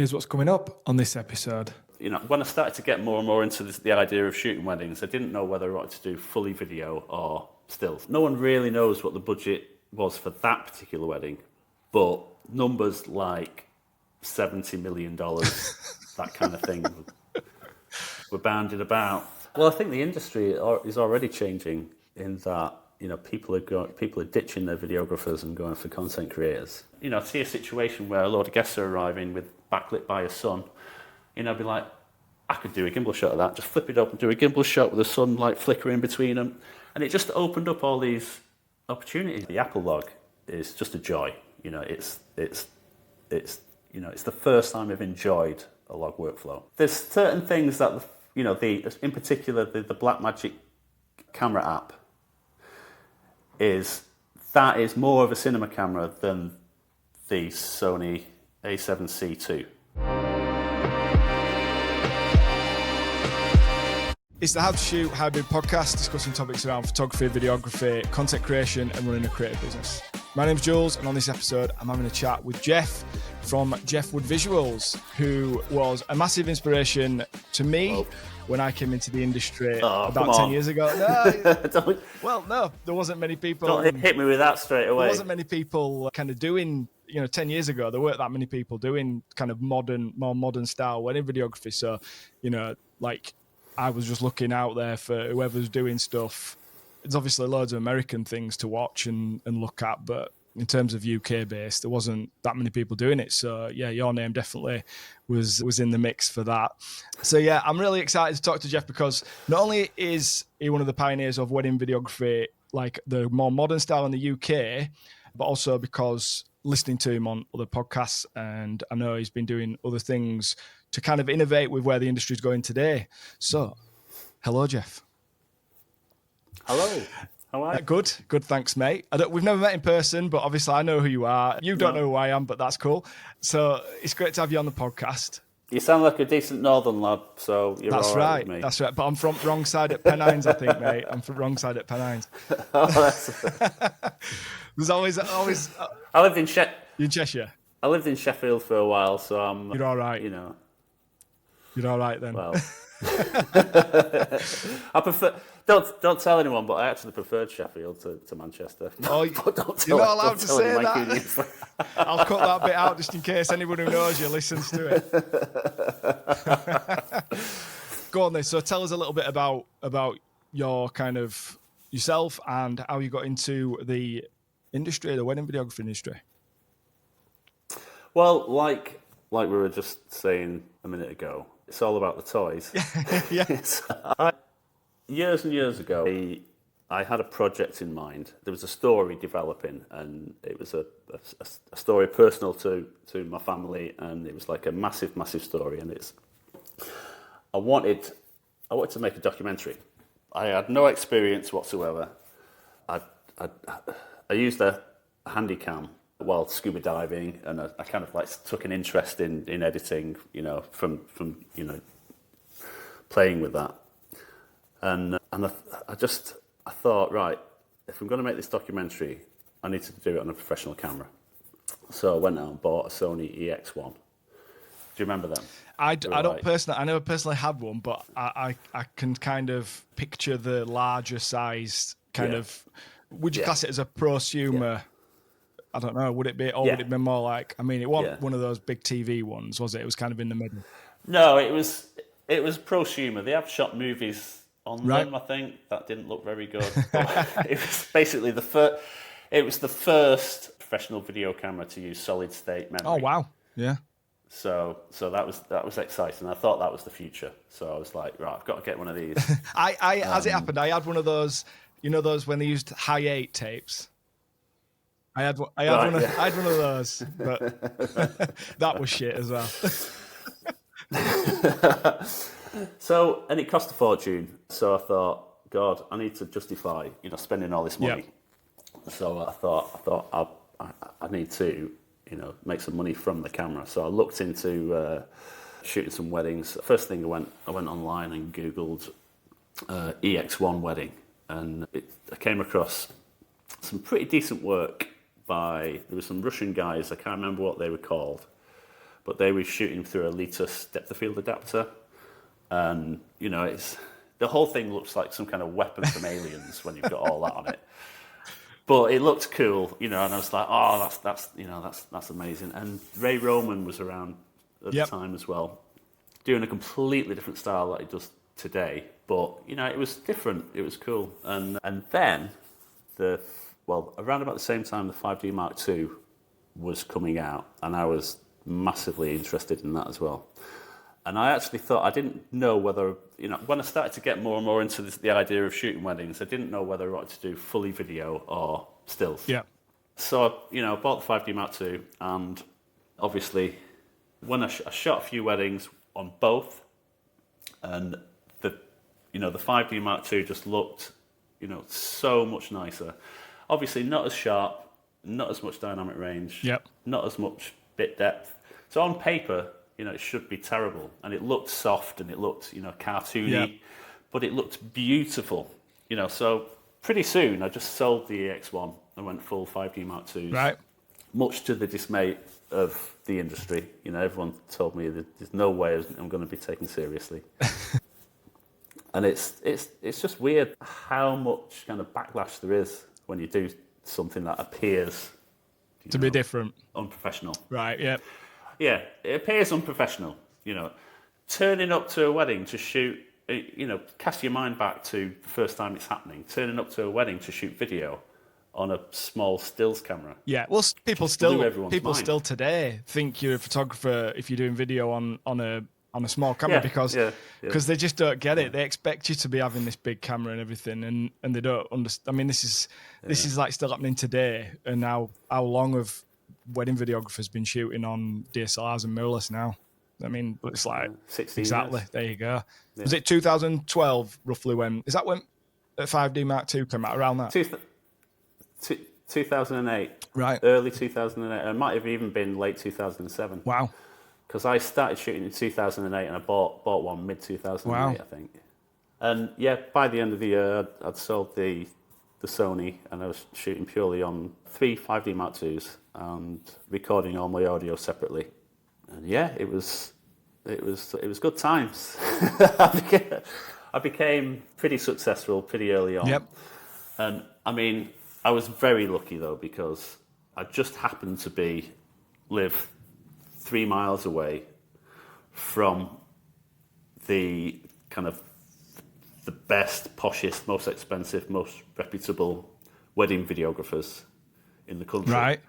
Here's what's coming up on this episode. When I started to get more and more into the idea of shooting weddings, I didn't know whether I wanted to do fully video or stills. No one really knows what the budget was for that particular wedding, but numbers like $70 million, that kind of thing, were bounded about. Well, I think the industry is already changing in that, people are ditching their videographers and going for content creators. I see a situation where a load of guests are arriving with backlit by a sun. I'd be like, I could do a gimbal shot of that. Just flip it up and do a gimbal shot with the sun like flickering between them. And it just opened up all these opportunities. The Apple log is just a joy. It's the first time I've enjoyed a log workflow. There's certain things that, in particular, the Blackmagic camera app is more of a cinema camera than the Sony A7C II. It's the How to Shoot Hybrid podcast discussing topics around photography, videography, content creation and running a creative business. My name's Jules, and on this episode I'm having a chat with Jeff from Jeff Wood Visuals, who was a massive inspiration to me when I came into the industry about 10 years ago. No, there wasn't many people. Don't hit me with that straight away. There wasn't many people kind of doing, 10 years ago, there weren't that many people doing kind of more modern style wedding videography. So, I was just looking out there for whoever's doing stuff. There's obviously loads of American things to watch and look at, but in terms of UK based, there wasn't that many people doing it. So yeah, your name definitely was in the mix for that. So yeah, I'm really excited to talk to Jeff because not only is he one of the pioneers of wedding videography, like the more modern style in the UK, but also because listening to him on other podcasts, and I know he's been doing other things to kind of innovate with where the industry is going today. So, hello, Jeff. Hello. How are you? Good. Thanks, mate. We've never met in person, but obviously I know who you are. You don't know who I am, but that's cool. So it's great to have you on the podcast. You sound like a decent northern lad, so you're all right with me. That's right. But I'm from wrong side at Pennines, I think, mate. I'm from wrong side at Pennines. There's always. I lived in You're in Cheshire. I lived in Sheffield for a while, so I'm. You're all right. You're all right then. Well, I prefer. Don't tell anyone, but I actually preferred Sheffield to Manchester. Oh, you're not allowed to say that. I'll cut that bit out just in case anyone who knows you listens to it. Go on then. So tell us a little bit about your kind of yourself and how you got into the industry, the wedding videography industry. Well, like we were just saying a minute ago, it's all about the toys. Yeah. Years and years ago, I had a project in mind. There was a story developing, and it was a story personal to my family, and it was like a massive, massive story. And I wanted to make a documentary. I had no experience whatsoever. I used a handy cam while scuba diving, and I kind of like took an interest in editing, from playing with that. And I thought, right, if I'm going to make this documentary, I need to do it on a professional camera. So I went out and bought a Sony EX1. Do you remember them? I never personally had one, but I can kind of picture the larger sized kind of. Would you class it as a prosumer? Yeah. I don't know. Would it be, or would it be more like? I mean, it wasn't one of those big TV ones, was it? It was kind of in the middle. No, it was prosumer. They have shot movies on them, I think. That didn't look very good. It was basically the first professional video camera to use solid state memory. Oh wow! Yeah. So that was exciting. I thought that was the future. So I was like, right, I've got to get one of these. As it happened, I had one of those. Those when they used high 8 tapes. I had one of those, but that was shit as well. So, and it cost a fortune. So I thought, God, I need to justify, spending all this money. Yep. So I thought I need to, make some money from the camera. So I looked into shooting some weddings. First thing I went online and Googled EX1 wedding, and I came across some pretty decent work there were some Russian guys. I can't remember what they were called, but they were shooting through a Litus depth of field adapter, and it's the whole thing looks like some kind of weapon from Aliens when you've got all that on it. But it looked cool, and I was like, oh, that's amazing. And Ray Roman was around at the time as well, doing a completely different style that he does today. But it was different. It was cool. And then around about the same time, the 5D Mark II was coming out, and I was massively interested in that as well. And I actually thought, I didn't know whether, when I started to get more and more into the idea of shooting weddings, I didn't know whether I wanted to do fully video or stills. Yeah. So, I bought the 5D Mark II, and obviously, when I shot a few weddings on both, and the 5D Mark II just looked, so much nicer. Obviously, not as sharp, not as much dynamic range, not as much bit depth. So on paper, it should be terrible. And it looked soft and it looked, cartoony, but it looked beautiful. So pretty soon I just sold the EX1 and went full 5D Mark II. Right. Much to the dismay of the industry. Everyone told me that there's no way I'm going to be taken seriously. And it's just weird how much kind of backlash there is when you do something that appears to be different, unprofessional. Right. Yeah. Yeah, it appears unprofessional. Turning up to a wedding to shoot. Cast your mind back to the first time it's happening. Turning up to a wedding to shoot video on a small stills camera. Yeah. Well, people still today think you're a photographer if you're doing video on a small camera because they just don't get it. They expect you to be having this big camera and everything, and they don't understand. I mean, this is like still happening today. And now, how long have wedding videographers been shooting on DSLRs and mirrorless now? I mean, but it's like 16 exactly. years. There you go. Yeah. Was it 2012 roughly? When 5D Mark II came out? Around that? 2008. Right. Early 2008. It might have even been late 2007. Wow. Because I started shooting in 2008 and I bought one mid 2008, I think. And by the end of the year, I'd sold the Sony and I was shooting purely on 3 5D Mark IIs and recording all my audio separately. And it was good times. I became pretty successful pretty early on. Yep. And I mean, I was very lucky though because I just happened to live 3 miles away from the kind of the best, poshest, most expensive, most reputable wedding videographers in the country. Right.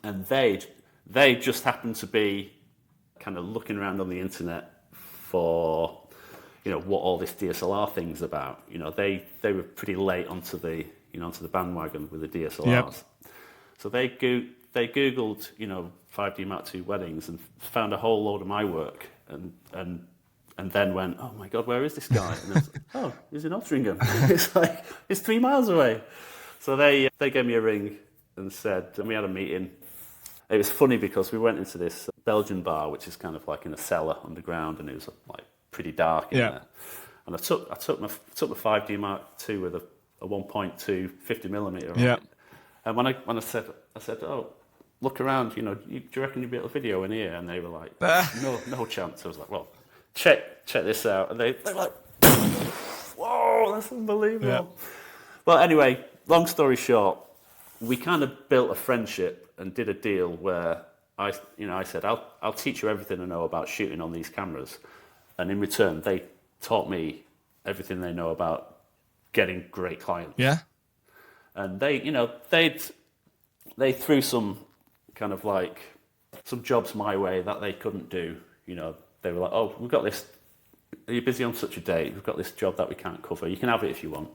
And they just happened to be kind of looking around on the internet for, what all this DSLR thing's about. They were pretty late onto the bandwagon with the DSLRs. Yep. So they Googled, 5D Mark II weddings and found a whole load of my work and then went, oh my God, where is this guy? And I was like, oh, he's in Altrincham. It's 3 miles away. So they gave me a ring and said, and we had a meeting. It was funny because we went into this Belgian bar, which is kind of like in a cellar underground, and it was like pretty dark in there. And I took my 5D Mark II with a 1.2 50mm. Yeah. And when I said, oh, look around, do you reckon you'd be able to video in here? And they were like, no chance. I was like, well, check this out. And they're like, whoa, that's unbelievable. Yeah. Well, anyway, long story short, we kind of built a friendship and did a deal where I said, I'll teach you everything I know about shooting on these cameras. And in return, they taught me everything they know about getting great clients. Yeah. And they threw some kind of like some jobs my way that they couldn't do. They were like, oh, we've got this, are you busy on such a date? We've got this job that we can't cover. You can have it if you want.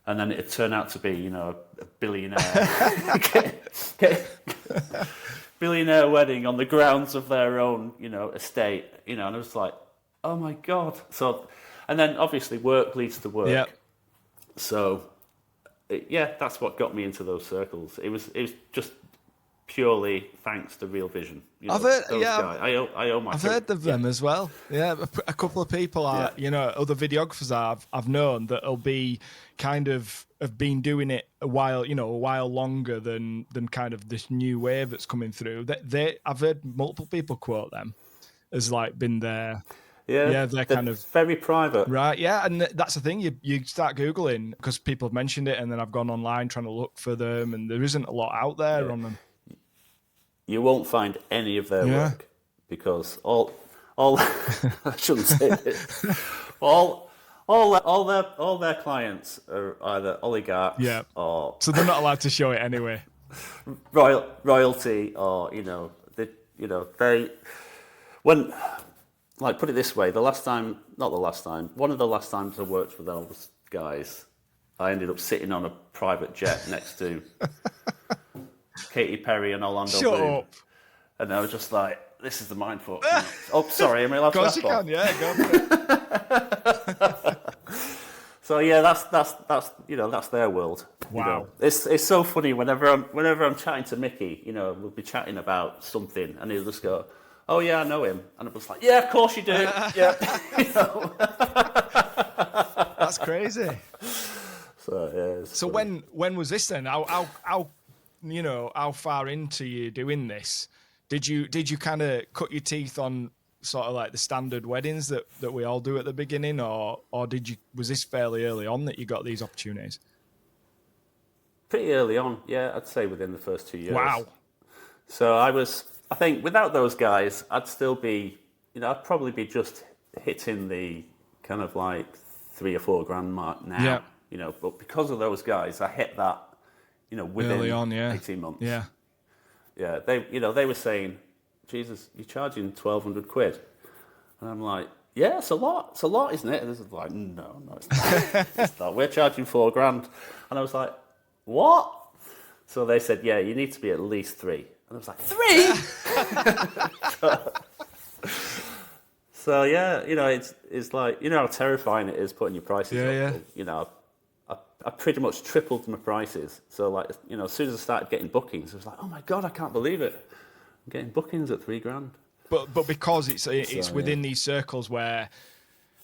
And then it turned out to be, a billionaire, billionaire wedding on the grounds of their own, estate, and I was like, oh my God. So, and then obviously work leads to work. Yep. So, that's what got me into those circles. It was just purely thanks to Real Vision. You I've know, heard, those yeah, guys. I owe my I've career. heard of them as well. Yeah, a couple of people are, Yeah. other videographers I've known that'll be kind of have been doing it a while longer than kind of this new wave that's coming through. I've heard multiple people quote them as like been there. Yeah, Yeah, they're they're kind of very private. right. Yeah, and that's the thing. You start googling because people have mentioned it, and then I've gone online trying to look for them, and there isn't a lot out there Yeah. on them. You won't find any of their Yeah. work because all I shouldn't say this. All their clients are either oligarchs Yeah. or So they're not allowed to show it anyway. royalty, or they when, like, put it this way, one of the last times I worked with those guys, I ended up sitting on a private jet next to Katy Perry and Orlando Shut Bloom. up. And I was just like, this is the mind fuck. Oh, sorry, am I allowed Of course to you can, yeah, go for it. So yeah, that's their world. Wow. It's so funny whenever I'm chatting to Mickey, we'll be chatting about something and he'll just go, "Oh yeah, I know him," and I'm just like, "Yeah, of course you do." Yeah. That's crazy. So yeah. So when was this then? How far into you doing this? Did you kind of cut your teeth on sort of like the standard weddings that we all do at the beginning, or was this fairly early on that you got these opportunities? Pretty early on, yeah, I'd say within the first 2 years. Wow. So I think without those guys, I'd still be, I'd probably be just hitting the kind of like $3,000 or $4,000 mark now. Yeah. But because of those guys, I hit that, within Early on, yeah. 18 months. Yeah. Yeah, they were saying, "Jesus, you're charging £1,200," and I'm like, "Yeah, it's a lot, isn't it?" And this is like, "No, it's not. It's not. We're charging $4,000," and I was like, "What?" So they said, "Yeah, you need to be at least 3," and I was like, "3?" So yeah, it's like, how terrifying it is putting your prices up. Yeah. I pretty much tripled my prices. So like, as soon as I started getting bookings, I was like, "Oh my God, I can't believe it. I'm getting bookings at $3,000." But because it's within these circles where,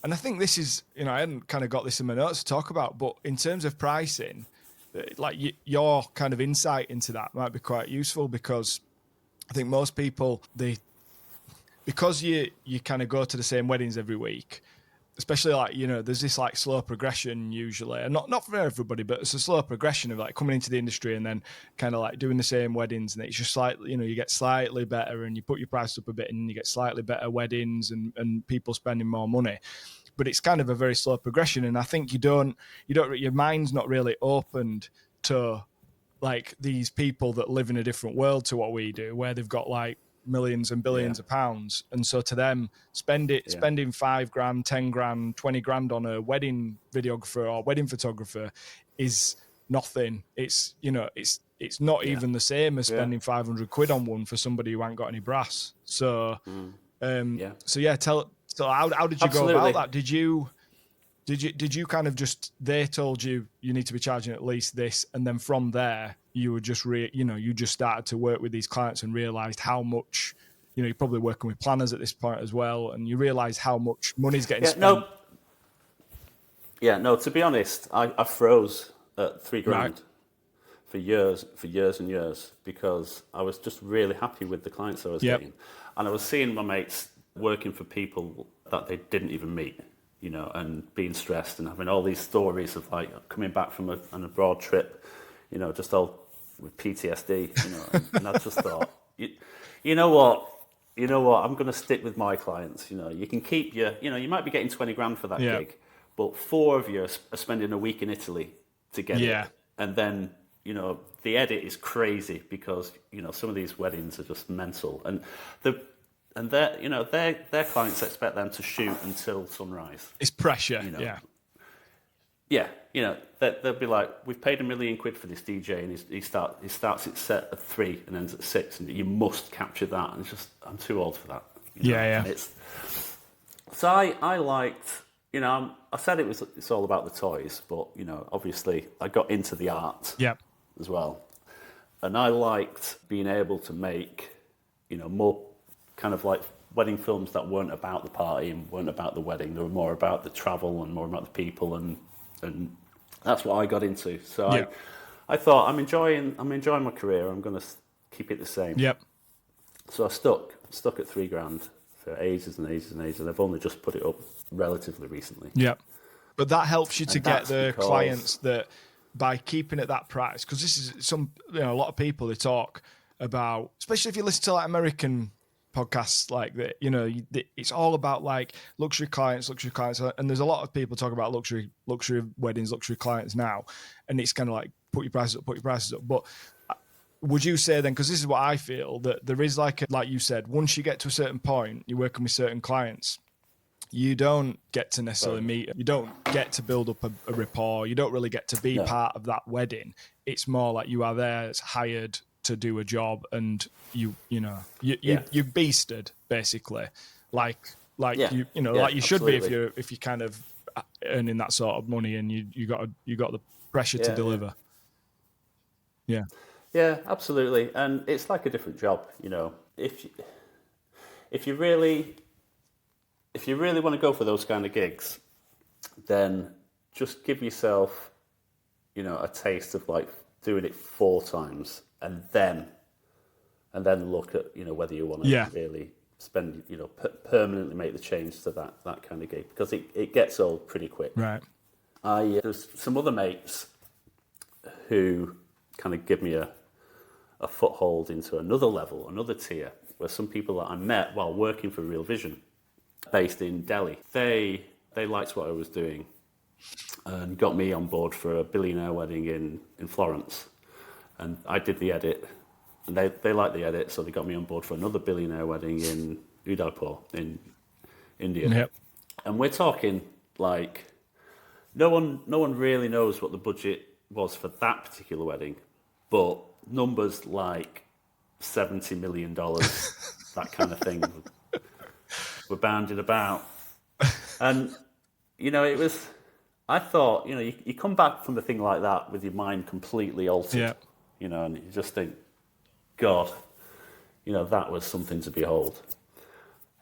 and I think this is, I hadn't kind of got this in my notes to talk about, but in terms of pricing, like your kind of insight into that might be quite useful, because I think most people, because you kind of go to the same weddings every week, especially like, there's this like slow progression usually, and not for everybody, but it's a slow progression of like coming into the industry and then kind of like doing the same weddings, and it's just like, you get slightly better and you put your price up a bit and you get slightly better weddings and people spending more money. But it's kind of a very slow progression, and I think your mind's not really opened to like these people that live in a different world to what we do, where they've got like millions and billions of pounds, and so to them spending $5,000, $10,000, $20,000 on a wedding videographer or wedding photographer is nothing. It's it's not even the same as spending £500 on one for somebody who ain't got any brass. So so how did you go about that? Did you kind of just, they told you need to be charging at least this, and then from there you were just you just started to work with these clients and realized how much, you're probably working with planners at this point as well, and you realize how much money's getting spent. To be honest, I froze at $3,000 Right. for years and years, because I was just really happy with the clients I was getting, and I was seeing my mates working for people that they didn't even meet, and being stressed and having all these stories of like coming back from an abroad trip, just all with PTSD, and I just thought, you know what, I'm going to stick with my clients. You can keep you might be getting $20,000 for that gig, but 4 of you are spending a week in Italy to get it, and then the edit is crazy because some of these weddings are just mental, and their clients expect them to shoot until sunrise. It's pressure. They'll be like, "We've paid £1 million for this DJ, and he starts its set at 3 and ends at 6, and you must capture that." And it's just, I'm too old for that. So I liked, I said it's all about the toys, but obviously I got into the art as well. And I liked being able to make, more kind of like wedding films that weren't about the party and weren't about the wedding. They were more about the travel and more about the people, and that's what I got into. So Yeah. I thought I'm enjoying my career. I'm going to keep it the same. Yep. So I stuck at £3,000 for ages and ages and ages, and I've only just put it up relatively recently. Yep. But that helps you to And get that's the because- clients that by keeping it that price, because this is a lot of people, they talk about, especially if you listen to like American podcasts like that, it's all about like luxury clients, and there's a lot of people talk about luxury weddings, luxury clients now, and it's kind of like put your prices up. But would you say then, because this is what I feel, that there is like you said, once you get to a certain point, you're working with certain clients, you don't get to necessarily meet, you don't get to build up a rapport, you don't really get to be part of that wedding. It's more like you are there, it's hired to do a job, and you're beasted basically, like you like you should absolutely. be if you're kind of earning that sort of money, and you got the pressure to deliver. Yeah, absolutely. And it's like a different job, If you really want to go for those kind of gigs, then just give yourself, a taste of like doing it 4 times, and then look at, whether you want to really spend, permanently make the change to that kind of gig, because it gets old pretty quick. Right. There's some other mates who kind of give me a foothold into another level, another tier, where some people that I met while working for Real Vision, based in Delhi, they liked what I was doing and got me on board for a billionaire wedding in Florence. And I did the edit, and they liked the edit, so they got me on board for another billionaire wedding in Udaipur in India. Yep. And we're talking like no one really knows what the budget was for that particular wedding, but numbers like $70 million, that kind of thing, were bounded about. And, it was, I thought, you come back from a thing like that with your mind completely altered, and you just think, God, that was something to behold.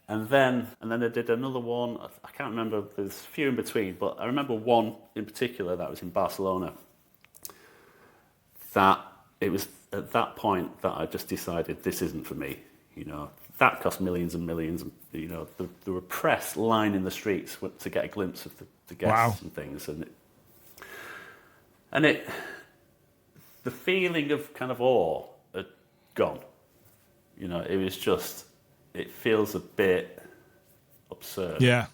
And then I did another one. I can't remember, there's a few in between, but I remember one in particular that was in Barcelona, that it was at that point that I just decided this isn't for me. That cost millions and millions. There were press lining the streets to get a glimpse of the guests and things, and the feeling of kind of awe had gone. It was just, it feels a bit absurd. Yeah.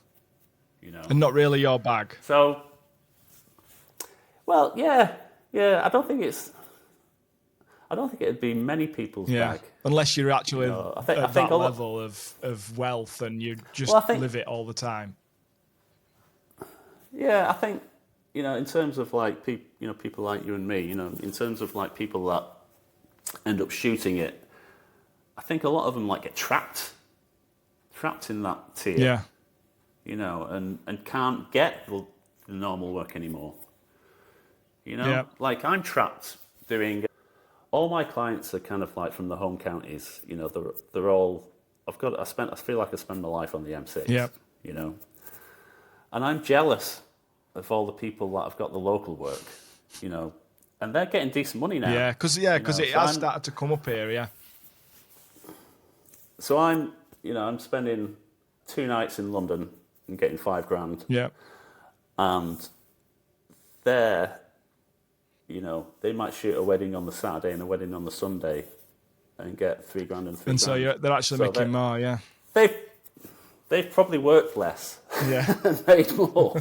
And not really your bag. So, well, yeah. I don't think it'd be many people's bag. Unless you're actually I at think that level of wealth and you just live it all the time. Yeah, I think, in terms of like people like you and me, in terms of like people that end up shooting it, I think a lot of them like get trapped in that tier. Yeah. And can't get the normal work anymore. Like I'm trapped doing. All my clients are kind of like from the home counties. They're all. I feel like I spend my life on the M6. Yeah. And I'm jealous of all the people that have got the local work. And they're getting decent money now. Yeah, because it has started to come up here. Yeah. So I'm spending 2 nights in London and getting $5,000. Yeah. And they're. They might shoot a wedding on the Saturday and a wedding on the Sunday, and get $3,000 and $3,000. And so they're actually making more. Yeah. They've probably worked less. Yeah. And made more.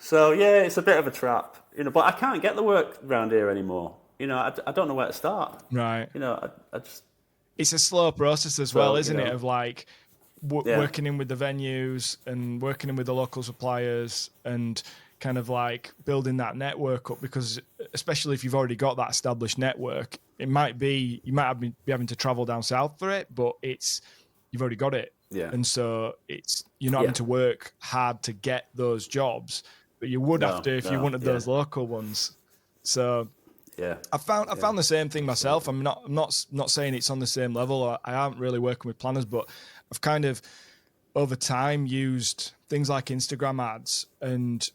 So yeah, it's a bit of a trap. But I can't get the work around here anymore. I don't know where to start. Right. I just. It's a slow process as well, isn't it? Of like working in with the venues and working in with the local suppliers and kind of like building that network up, because especially if you've already got that established network, you might be having to travel down south for it, but you've already got it. Yeah. And so you're not having to work hard to get those jobs, but you would have to if you wanted those local ones. So Yeah. I found the same thing myself. I'm not saying it's on the same level. I aren't really working with planners, but I've kind of over time used things like Instagram ads, and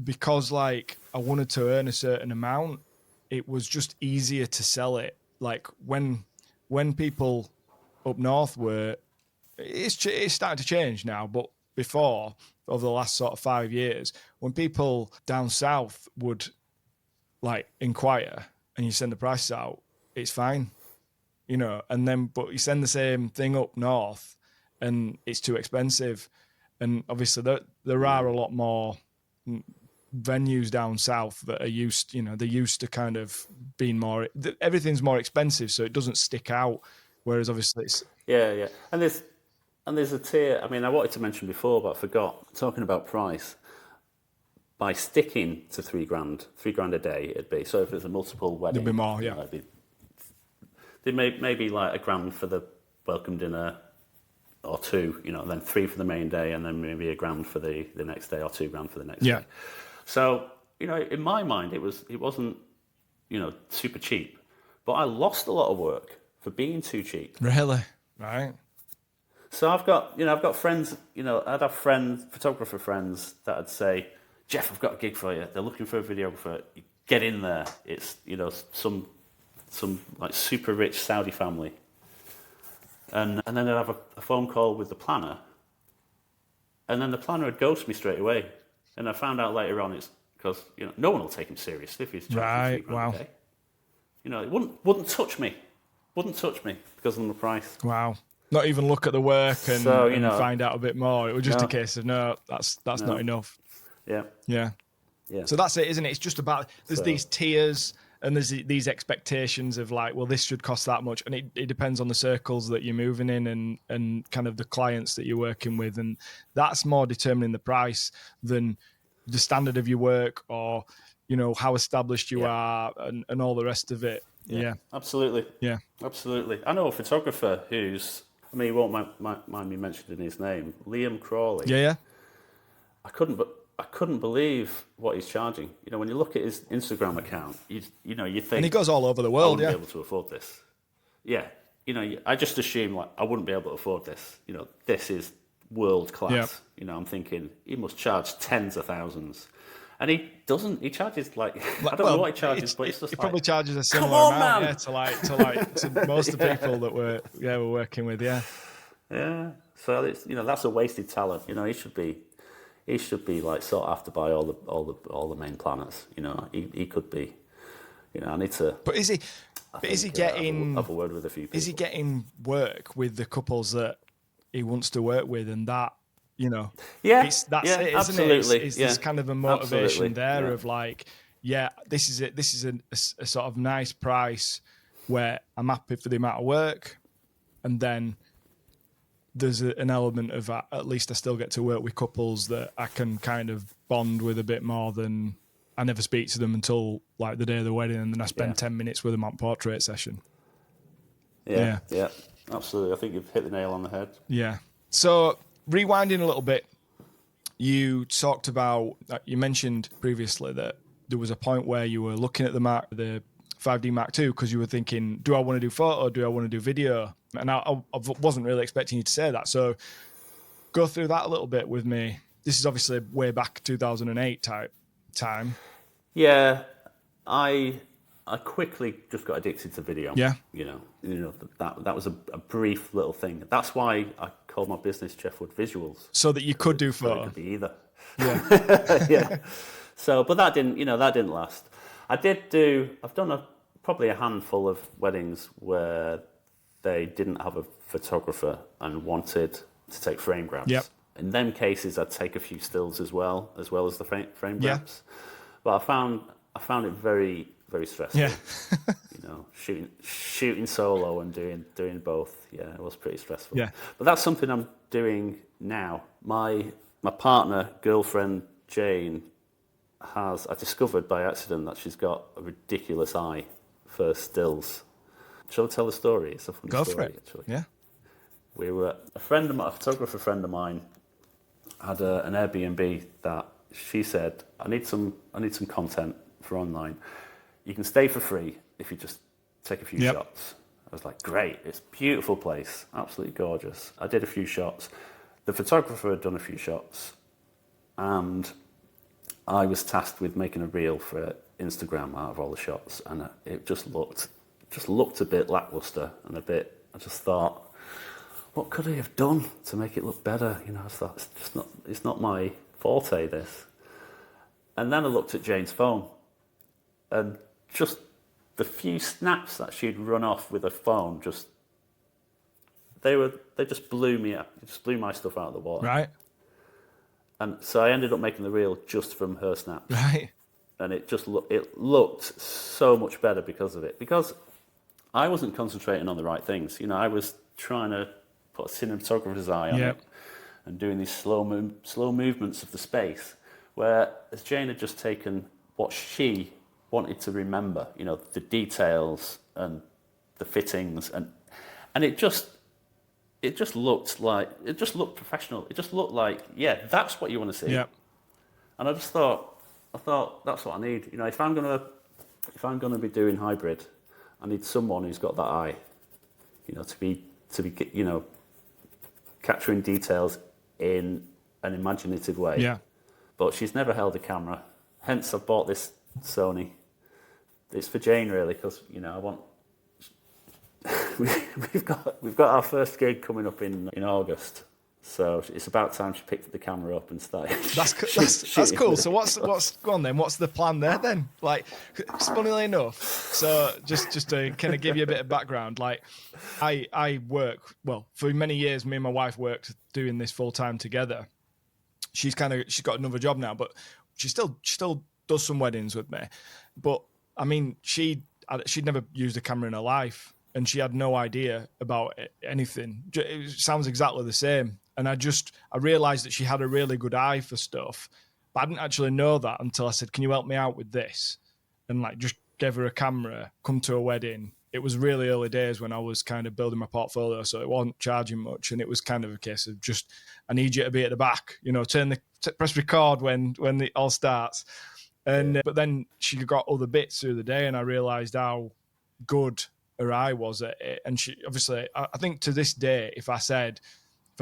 because like I wanted to earn a certain amount, it was just easier to sell it. Like when people up north were, it's starting to change now, but before, over the last sort of 5 years, when people down south would like inquire and you send the prices out, it's fine, and then but you send the same thing up north and it's too expensive. And obviously there are a lot more venues down south that are they're used to kind of being more, everything's more expensive, so it doesn't stick out. Whereas obviously it's, Yeah. And there's a tier. I mean, I wanted to mention before, but I forgot. Talking about price, by sticking to £3,000 a day, it'd be. So if it's a multiple wedding, there'll be more, yeah. There may be like £1,000 for the welcome dinner, or two, then £3,000 for the main day, and then maybe £1,000 for the next day, or £2,000 for the next day. So in my mind, it wasn't super cheap, but I lost a lot of work for being too cheap. Really? Right. So I've got friends, I'd have photographer friends that'd say, Jeff, I've got a gig for you. They're looking for a videographer. Get in there. It's, some like super rich Saudi family. And then I'd have a phone call with the planner. And then the planner would ghost me straight away. And I found out later on it's because, no one will take him seriously if he's charging £3,000 a day. It wouldn't touch me. Wouldn't touch me because of the price. Wow. Not even look at the work and, and find out a bit more. It was just a case of, that's not enough. Yeah. So that's it, isn't it? It's just about, there's these tiers and there's these expectations of like, well, this should cost that much. And it depends on the circles that you're moving in and kind of the clients that you're working with. And that's more determining the price than the standard of your work or, how established you are and all the rest of it. Yeah. Absolutely. Yeah. Absolutely. I know a photographer who's, he won't mind me mentioning his name, Liam Crawley. Yeah. I couldn't believe what he's charging. When you look at his Instagram account, you think, and he goes all over the world. I wouldn't be able to afford this. Yeah, I just assume like I wouldn't be able to afford this. This is world class. I'm thinking he must charge tens of thousands, and he doesn't. He charges like I don't know what he charges, but it's just he probably charges a similar amount to most of the people that we're working with. Yeah. So it's that's a wasted talent. He should be like sought after by all the main planners. He could be. I need to. But is he getting? Have a word with a few people. Is he getting work with the couples that he wants to work with, and that? Yeah, that's it, isn't absolutely. it? It's this kind of a motivation absolutely. of like, this is it. This is a sort of nice price where I'm happy for the amount of work, and then there's an element of at least I still get to work with couples that I can kind of bond with a bit more than I never speak to them until like the day of the wedding, and then I spend 10 minutes with them on portrait session. Yeah, absolutely. I think you've hit the nail on the head. Yeah. So rewinding a little bit, you talked about, you mentioned previously that there was a point where you were looking at the 5D Mark II because you were thinking, do I want to do photo? Do I want to do video? And I wasn't really expecting you to say that. So go through that a little bit with me. This is obviously way back 2008 type time. Yeah, I quickly just got addicted to video. Yeah. That was a brief little thing. That's why I called my business Jeff Wood Visuals. So that you could do photo. It could be either. Yeah. Yeah. So, but that didn't last. I've done probably a handful of weddings where they didn't have a photographer and wanted to take frame grabs. Yep. In them cases, I'd take a few stills as well as the frame grabs. But I found it very, very stressful. Yeah. Shooting solo and doing both. Yeah, it was pretty stressful. Yeah. But that's something I'm doing now. My partner, girlfriend Jane, I discovered by accident that she's got a ridiculous eye for stills. Shall I tell the story? It's a funny story. Go for it. Actually. Yeah. We were a photographer friend of mine, had an Airbnb that she said, I need some content for online. you can stay for free if you just take a few Yep. shots. I was like, great, it's a beautiful place, absolutely gorgeous. I did a few shots. The photographer had done a few shots, and I was tasked with making a reel for Instagram out of all the shots, and it just looked a bit lackluster and a bit. I just thought, what could I have done to make it look better? You know, I thought it's not my forte, this. And then I looked at Jane's phone, and just the few snaps that she'd run off with her phone, they just blew me up. It just blew my stuff out of the water. Right. And so I ended up making the reel just from her snaps. Right. And it looked so much better because of it. Because I wasn't concentrating on the right things. You know, I was trying to put a cinematographer's eye on it and doing these slow movements of the space. Whereas Jane had just taken what she wanted to remember, you know, the details and the fittings, and it just looked professional. It just looked like, yeah, that's what you want to see. Yeah. And I thought that's what I need. You know, if I'm gonna be doing hybrid, I need someone who's got that eye, you know, to be you know, capturing details in an imaginative way. Yeah. But she's never held a camera. Hence, I bought this Sony. It's for Jane, really, because, you know, I want. we've got our first gig coming up in August, so it's about time she picked the camera up and started. That's cool. So what's go on then? What's the plan there then? Like, funnily enough, so just to kind of give you a bit of background, like I work, well, for many years, me and my wife worked doing this full time together. She's got another job now, but she still does some weddings with me. But I mean, she'd never used a camera in her life, and she had no idea about anything. It sounds exactly the same. And I realized that she had a really good eye for stuff, but I didn't actually know that until I said, "Can you help me out with this?" And like just gave her a camera, come to a wedding. It was really early days when I was kind of building my portfolio, so it wasn't charging much, and it was kind of a case of just, I need you to be at the back, you know, press record when it all starts. And but then she got other bits through the day, and I realised how good her eye was at it. And she obviously, I think to this day, if I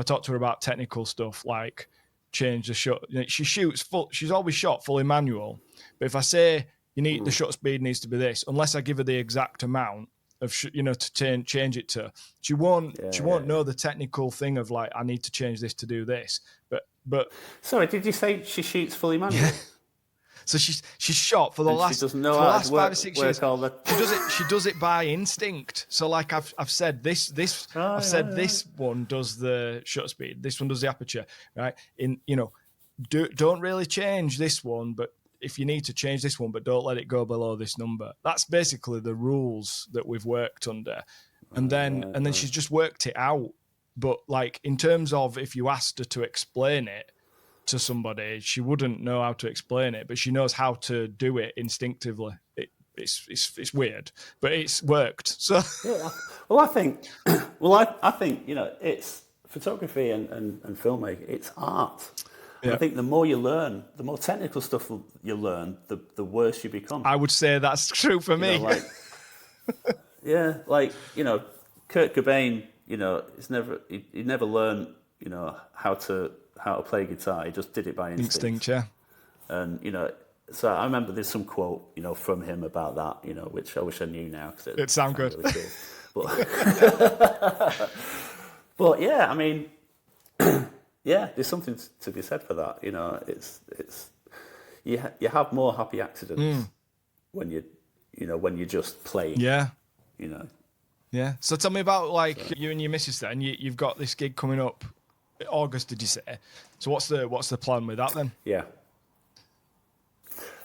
talked to her about technical stuff like change the shot, she's always shot fully manual. But if I say the shutter speed needs to be this, unless I give her the exact amount of to change it to, she won't know the technical thing of like, I need to change this to do this. But sorry, did you say she shoots fully manual? Yeah. So she's shot for the last 5 or 6 years. She does it by instinct. So like I've said this one does the shutter speed, this one does the aperture, right? Don't really change this one, but if you need to change this one, but don't let it go below this number. That's basically the rules that we've worked under. And then she's just worked it out. But like in terms of if you asked her to explain it to somebody, she wouldn't know how to explain it, but she knows how to do it instinctively. It's weird, but it's worked. So yeah. Well, I think it's photography and filmmaking. It's art. Yeah. I think the more you learn, the more technical stuff you learn, the worse you become. I would say that's true for me. Kurt Cobain, he never learned, how to play guitar. He just did it by instinct. Yeah. And, so I remember there's some quote, from him about that, which I wish I knew now. Cause it sounds good. Really cool. But yeah, I mean, yeah, there's something to be said for that. It's you have more happy accidents when you're just playing. Yeah. Yeah. So tell me about you and your missus then. You've got this gig coming up August, did you say? So what's the plan with that then? Yeah.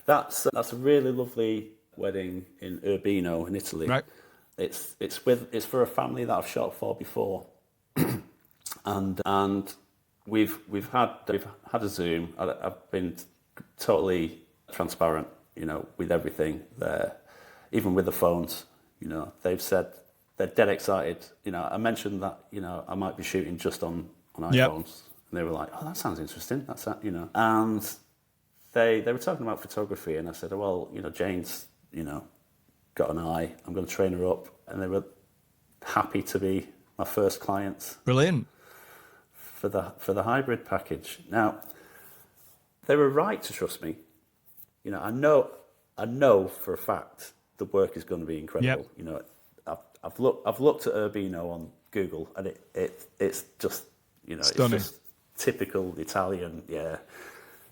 That's a really lovely wedding in Urbino in Italy. Right. It's for a family that I've shot for before. and we've had a Zoom. I've been totally transparent, with everything there, even with the phones. They've said they're dead excited. I mentioned that I might be shooting just on iPhones, yep. And they were like, "Oh, that sounds interesting." That's that, And they were talking about photography, and I said, "Well, Jane's got an eye. I'm going to train her up. And they were happy to be my first clients. Brilliant. For the hybrid package. Now, they were right to trust me. You know, I know for a fact the work is going to be incredible. Yep. You know, I've looked at Urbino on Google, and it's just, you know, Stunning. it's just typical Italian. Yeah.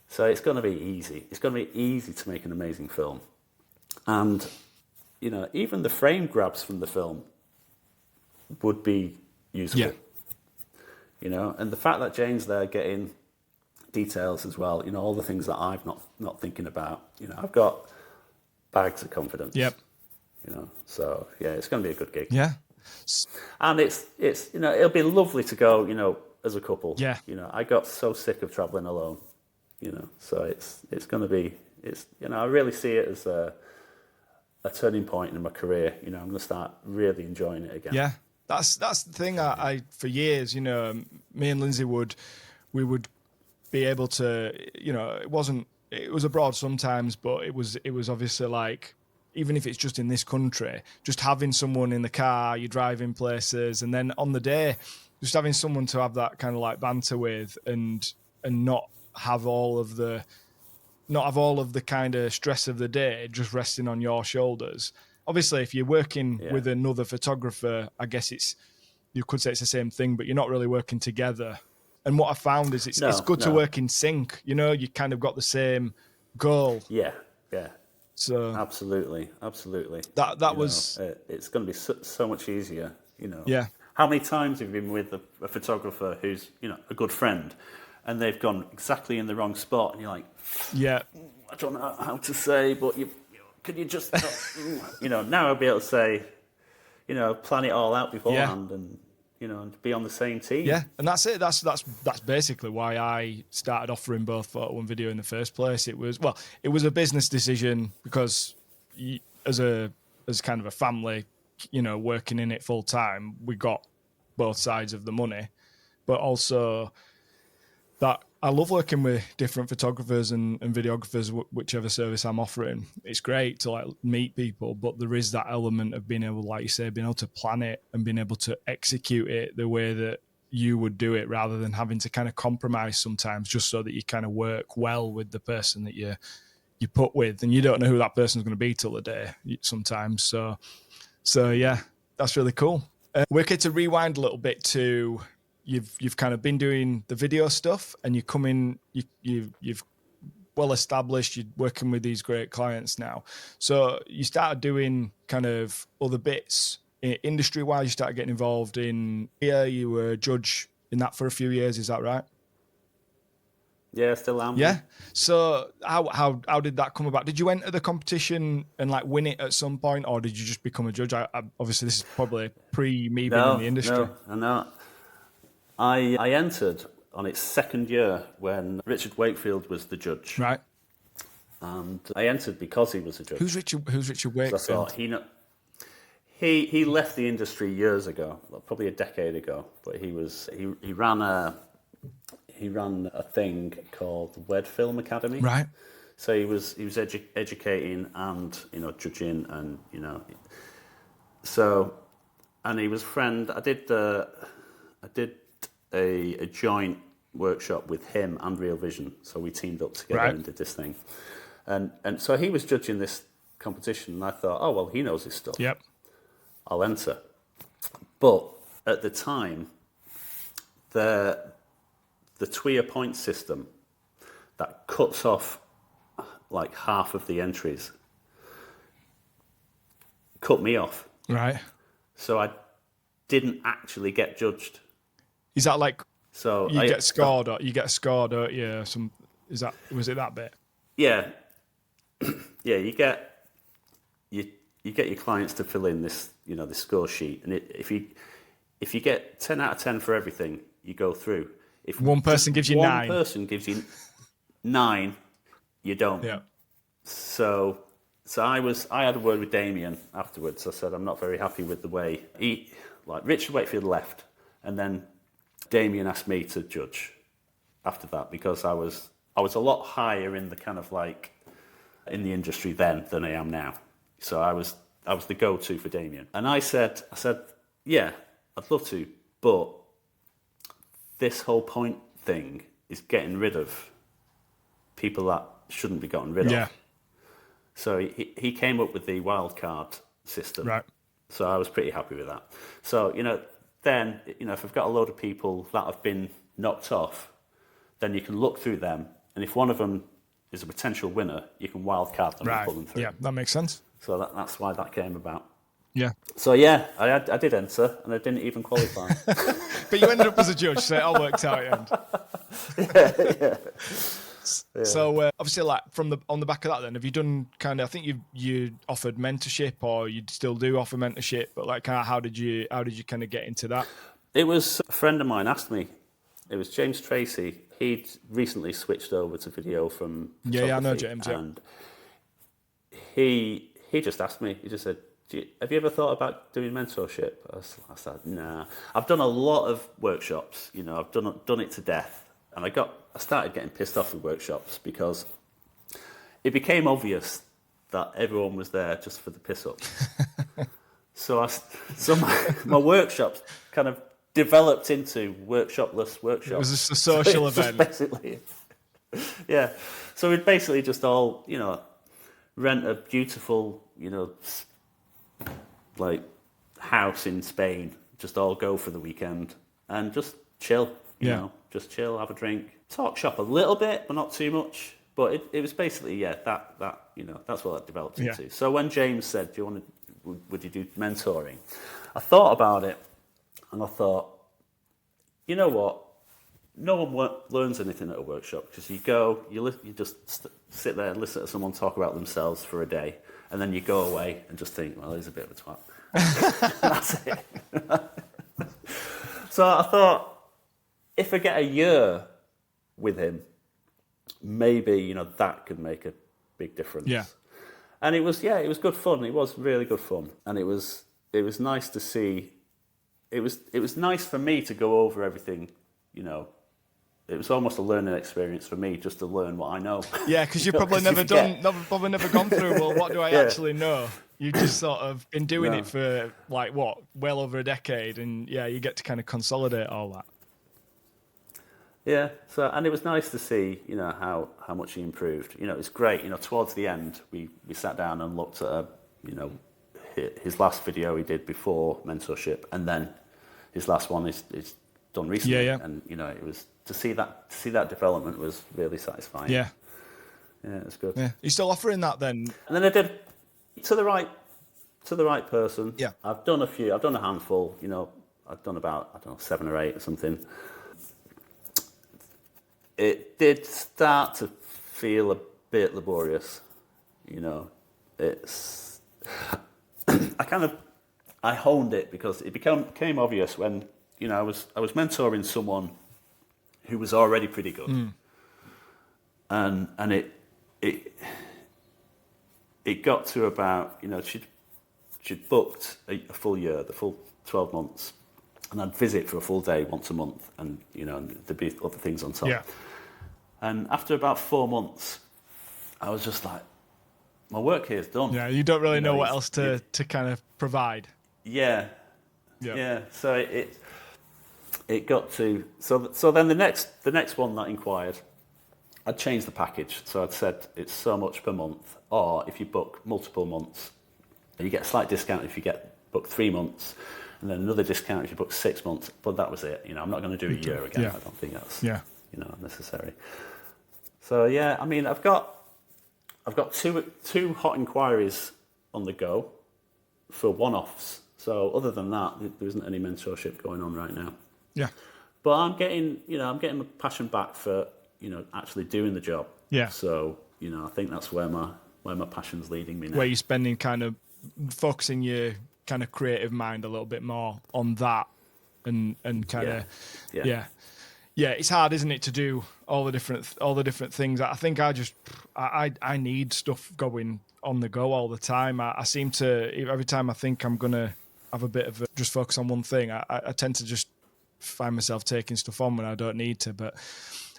So it's going to be easy. It's going to be easy to make an amazing film. And, you know, even the frame grabs from the film would be usable. Yeah. You know, and the fact that Jane's there getting details as well, you know, all the things that I'm not thinking about, you know, I've got bags of confidence. Yep. You know, so yeah, it's going to be a good gig. Yeah. And it's you know, it'll be lovely to go, you know, as a couple. Yeah. You know, I got so sick of traveling alone, you know, so it's going to be, you know, I really see it as a turning point in my career. You know, I'm going to start really enjoying it again. Yeah. That's the thing. I for years, you know, me and Lindsay would be able to, you know, it was abroad sometimes, but it was obviously like, even if it's just in this country, just having someone in the car, you're driving places, and then on the day, just having someone to have that kind of like banter with, and not have all of the kind of stress of the day just resting on your shoulders. Obviously, if you're working with another photographer, I guess you could say it's the same thing, but you're not really working together. And what I found is it's good to work in sync. You know, you kind of got the same goal. Yeah. So absolutely. That was it's going to be so much easier. You know. Yeah. How many times have you been with a photographer who's, you know, a good friend, and they've gone exactly in the wrong spot, and you're like, yeah, I don't know how to say, but can you just, you know, now I'll be able to say, you know, plan it all out beforehand, and, you know, and be on the same team. Yeah, and that's it. That's basically why I started offering both photo and video in the first place. It was a business decision, because as kind of a family, you know, working in it full time, we got both sides of the money, but also that I love working with different photographers and videographers, whichever service I'm offering. It's great to like meet people, but there is that element of being able, like you say, being able to plan it and being able to execute it the way that you would do it, rather than having to kind of compromise sometimes just so that you kind of work well with the person that you put with, and you don't know who that person's going to be till the day sometimes. So yeah, that's really cool. We're going to rewind a little bit to you've kind of been doing the video stuff, and you've well established, you're working with these great clients now. So you started doing kind of other bits industry wise. You started getting involved in you were a judge in that for a few years. Is that right? Yeah, still am. Yeah. So how did that come about? Did you enter the competition and like win it at some point, or did you just become a judge? Obviously, this is probably pre me being in the industry. No. I entered on its second year when Richard Wakefield was the judge. Right. And I entered because he was a judge. Who's Richard Wakefield? So I thought he left the industry years ago, probably a decade ago. But he ran a thing called the Wed Film Academy. Right. So he was educating and, you know, judging, and, you know, so, and he was friend. I did a joint workshop with him and Real Vision. So we teamed up together and did this thing. And so he was judging this competition, and I thought, oh, well, he knows his stuff. Yep. I'll enter. But at the time, the TWIA point system that cuts off like half of the entries cut me off. Right. So I didn't actually get judged. Is that like so you get scored, or you get scored, or was it that bit? Yeah. Yeah, you get your clients to fill in this, you know, this score sheet, and if you get 10 out of 10 for everything, you go through. If one person gives you 9, one person gives you 9, you don't. Yeah. So I had a word with Damien afterwards. I said I'm not very happy with the way Richard Wakefield left, and then Damien asked me to judge after that, because I was a lot higher in the kind of like in the industry then than I am now. So I was I was the go-to for Damien. And I said, yeah, I'd love to, but this whole point thing is getting rid of people that shouldn't be gotten rid of. So he came up with the wildcard system. Right. So I was pretty happy with that. So, then, if I've got a load of people that have been knocked off, then you can look through them, and if one of them is a potential winner, you can wildcard them and pull them through. Yeah, that makes sense. So that's why that came about. Yeah. So yeah, I did enter, and I didn't even qualify. But you ended up as a judge, so it all worked out at the end. Yeah. So obviously, like on the back of that, then have you done kind of? I think you offered mentorship, or you still do offer mentorship. But like, kind of, how did you kind of get into that? It was a friend of mine asked me. It was James Tracy. He'd recently switched over to video from photography. Yeah, I know James. And he just asked me. He just said, "Have you ever thought about doing mentorship?" I said, "Nah." I've done a lot of workshops. I've done it to death. And I started getting pissed off with workshops because it became obvious that everyone was there just for the piss up. So my workshops kind of developed into workshopless workshops. It was just a social event. Basically. Yeah. So we'd basically just all, rent a beautiful, like house in Spain, just all go for the weekend and just chill. You know, just chill, have a drink, talk shop a little bit, but not too much. But it was basically, that that's what that developed into. So when James said, would you do mentoring? I thought about it, and I thought, you know what? No one learns anything at a workshop, because you go, you just sit there and listen to someone talk about themselves for a day, and then you go away and just think, well, he's a bit of a twat. That's it. So I thought, if I get a year with him, maybe, that could make a big difference. Yeah. And it was good fun. It was really good fun. And it was nice to see. It was nice for me to go over everything, It was almost a learning experience for me, just to learn what I know. Yeah, because you've probably never gone through, well, what do I actually know? You've just sort of been doing it for, like, well over a decade, and you get to kind of consolidate all that. Yeah, and it was nice to see, how much he improved. It's great. Towards the end, we sat down and looked at, his last video he did before mentorship, and then his last one is done recently. Yeah. And it was to see that development was really satisfying. Yeah, it was good. Yeah, you're still offering that then? And then I did to the right person. Yeah, I've done a handful. I've done about 7 or 8 or something. It did start to feel a bit laborious, It's I honed it because it became obvious when I was mentoring someone who was already pretty good, and it got to about she'd booked a full year, the full 12 months, and I'd visit for a full day once a month, and there'd be other things on top. Yeah. And after about 4 months, I was just like, my work here is done. Yeah, you don't really know what else to kind of provide. Yeah. So it got to so then the next one that inquired, I'd changed the package. So I'd said it's so much per month, or if you book multiple months, you get a slight discount if you book 3 months, and then another discount if you book 6 months. But that was it. I'm not going to do a year again. I don't think that's necessary. So I mean, I've got two hot inquiries on the go for one-offs. So other than that, there isn't any mentorship going on right now. Yeah. But I'm getting my passion back for actually doing the job. Yeah. So I think that's where my passion's leading me now. Where you're spending kind of focusing your kind of creative mind a little bit more on that, and kind of yeah, it's hard, isn't it, to do all the different things. I think I need stuff going on the go all the time. I seem to, every time I think I'm gonna have a bit of just focus on one thing, I tend to just find myself taking stuff on when I don't need to. But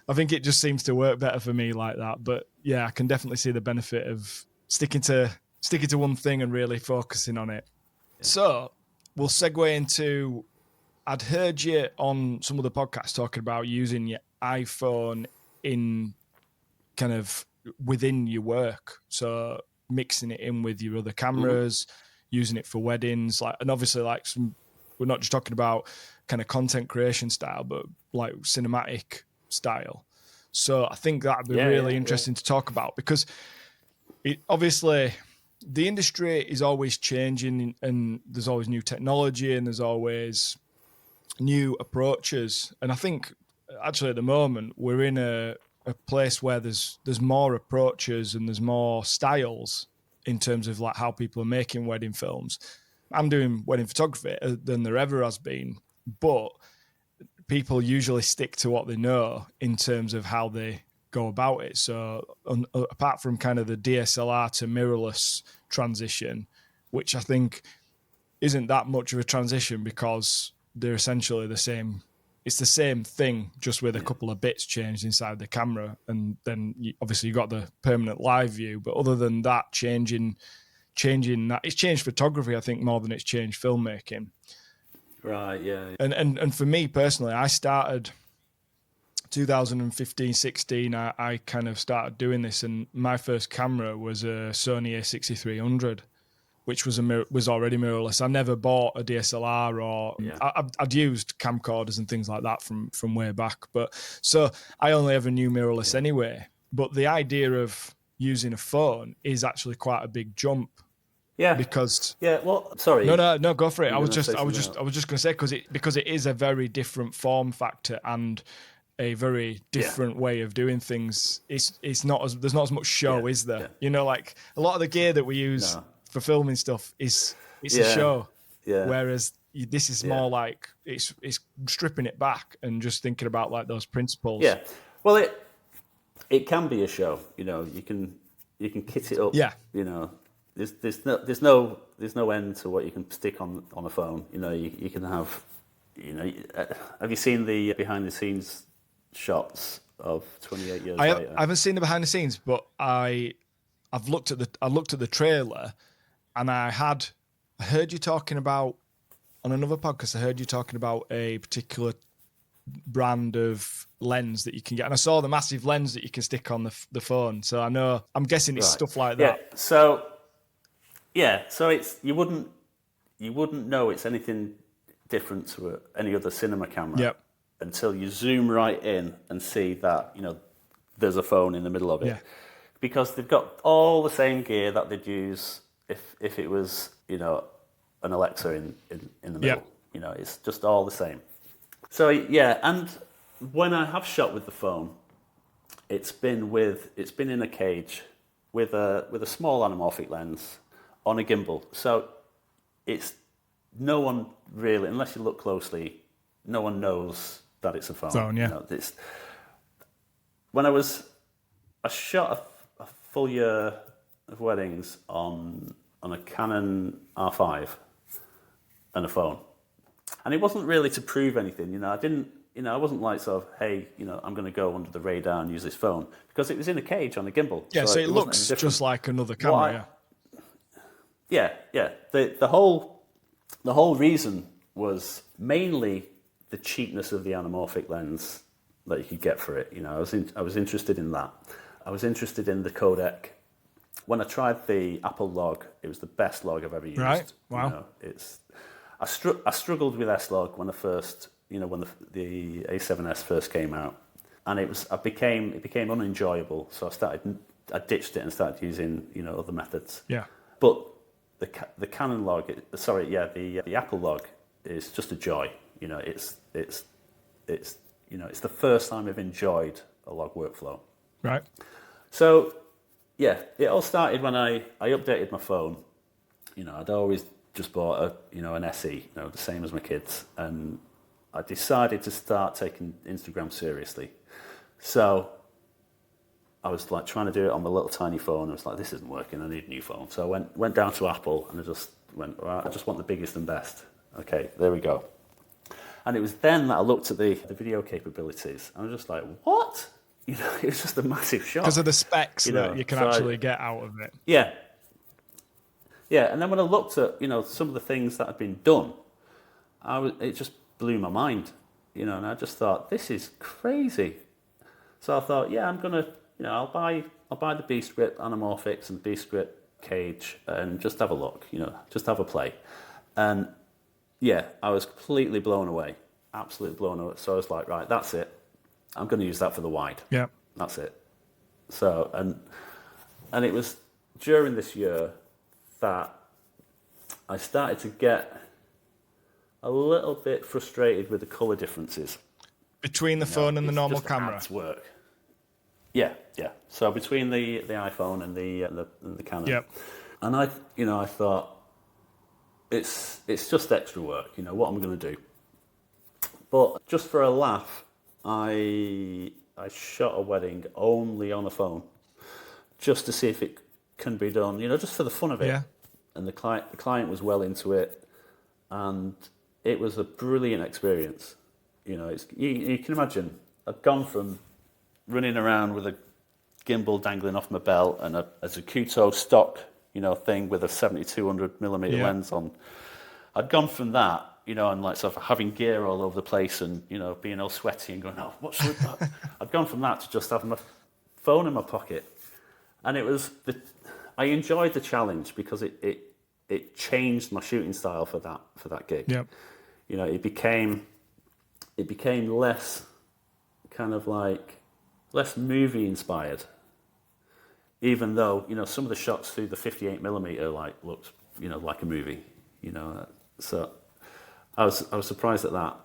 I think it just seems to work better for me like that. But yeah, I can definitely see the benefit of sticking to sticking to one thing and really focusing on it. Yeah. So we'll segue into, I'd heard you on some of the podcasts talking about using your iPhone in kind of within your work. So mixing it in with your other cameras, using it for weddings, like, and obviously like we're not just talking about kind of content creation style, but like cinematic style. So I think that'd be really interesting to talk about, because obviously the industry is always changing, and there's always new technology and there's always new approaches. And I think actually at the moment we're in a place where there's more approaches and there's more styles in terms of like how people are making wedding films. I'm doing wedding photography than there ever has been, but people usually stick to what they know in terms of how they go about it. So apart from kind of the DSLR to mirrorless transition, which I think isn't that much of a transition because they're essentially the same. It's the same thing, just with a couple of bits changed inside the camera. And then obviously you've got the permanent live view. But other than that, changing that, it's changed photography, I think, more than it's changed filmmaking. Right, yeah. And for me personally, I started 2015, 16, I kind of started doing this. And my first camera was a Sony a6300. Which was already mirrorless. I never bought a DSLR, or I'd used camcorders and things like that from way back. But so I only ever knew mirrorless anyway. But the idea of using a phone is actually quite a big jump. Yeah. Because well, sorry. No, go for it. I was just going to say because it is a very different form factor and a very different way of doing things. It's not there's not as much show, is there? Yeah. You know, like a lot of the gear that we use for filming stuff it's a show, whereas this is more like it's stripping it back and just thinking about like those principles. Yeah, well, it can be a show. You know, you can kit it up. Yeah, you know, there's no end to what you can stick on a phone. You know, you can have, you know, have you seen the behind the scenes shots of 28 years later? I haven't seen the behind the scenes, but I looked at the trailer. And I heard you talking about, on another podcast, I heard you talking about a particular brand of lens that you can get. And I saw the massive lens that you can stick on the phone. So I'm guessing it's stuff like that. Yeah. So it's, you wouldn't know it's anything different to any other cinema camera until you zoom right in and see that, you know, there's a phone in the middle of it. Yeah. Because they've got all the same gear that they'd use if it was, you know, an Alexa in the middle. Yep. You know, it's just all the same. So and when I have shot with the phone, it's been in a cage with a small anamorphic lens on a gimbal. So it's no one really, unless you look closely, no one knows that it's a phone. You know, I shot a full year of weddings on a Canon R5 and a phone, and it wasn't really to prove anything. You know, I wasn't like sort of, hey, you know, I'm going to go under the radar and use this phone, because it was in a cage on a gimbal. Yeah, so it looks just like another camera. Yeah. The whole reason was mainly the cheapness of the anamorphic lens that you could get for it. You know, I was interested in that. I was interested in the codec. When I tried the Apple log, it was the best log I've ever used. Right. Wow. You know, I struggled with S-Log when when the A7S first came out, and it became unenjoyable. So I ditched it and started using, you know, other methods. Yeah. But the Canon log, the Apple log is just a joy. You know, it's you know, it's the first time I've enjoyed a log workflow. Right. So, yeah, it all started when I updated my phone. You know, I'd always just bought an SE, you know, the same as my kids, and I decided to start taking Instagram seriously. So I was like trying to do it on my little tiny phone. I was like, this isn't working. I need a new phone. So I went down to Apple, and I just went, all right, I just want the biggest and best. Okay, there we go. And it was then that I looked at the video capabilities, and I was just like, what? You know, it was just a massive shock. Because of the specs that you can actually get out of it. Yeah. Yeah, and then when I looked at some of the things that had been done, it just blew my mind, and I just thought, this is crazy. So I thought, yeah, I'm gonna, I'll buy the Beast Grip anamorphics and Beast Grip cage and just have a look, just have a play. And yeah, I was completely blown away, absolutely blown away. So I was like, right, that's it. I'm going to use that for the wide. Yeah. That's it. So, and it was during this year that I started to get a little bit frustrated with the color differences Between the phone and the normal just camera. adds work. Yeah. So between the iPhone and the Canon. Yep. And I thought it's just extra work. What am I going to do? But just for a laugh, I shot a wedding only on a phone, just to see if it can be done. Just for the fun of it. Yeah. And the client was well into it, and it was a brilliant experience. You can imagine. I've gone from running around with a gimbal dangling off my belt and a Zacuto stock, thing with a 7200mm lens on. I'd gone from that, and like sort of having gear all over the place and, being all sweaty and going, oh, what should I... I'd gone from that to just having my phone in my pocket. And I enjoyed the challenge because it changed my shooting style for that gig. Yep. It became less kind of like less movie inspired, even though some of the shots through the 58mm looked like a movie. So I was surprised at that,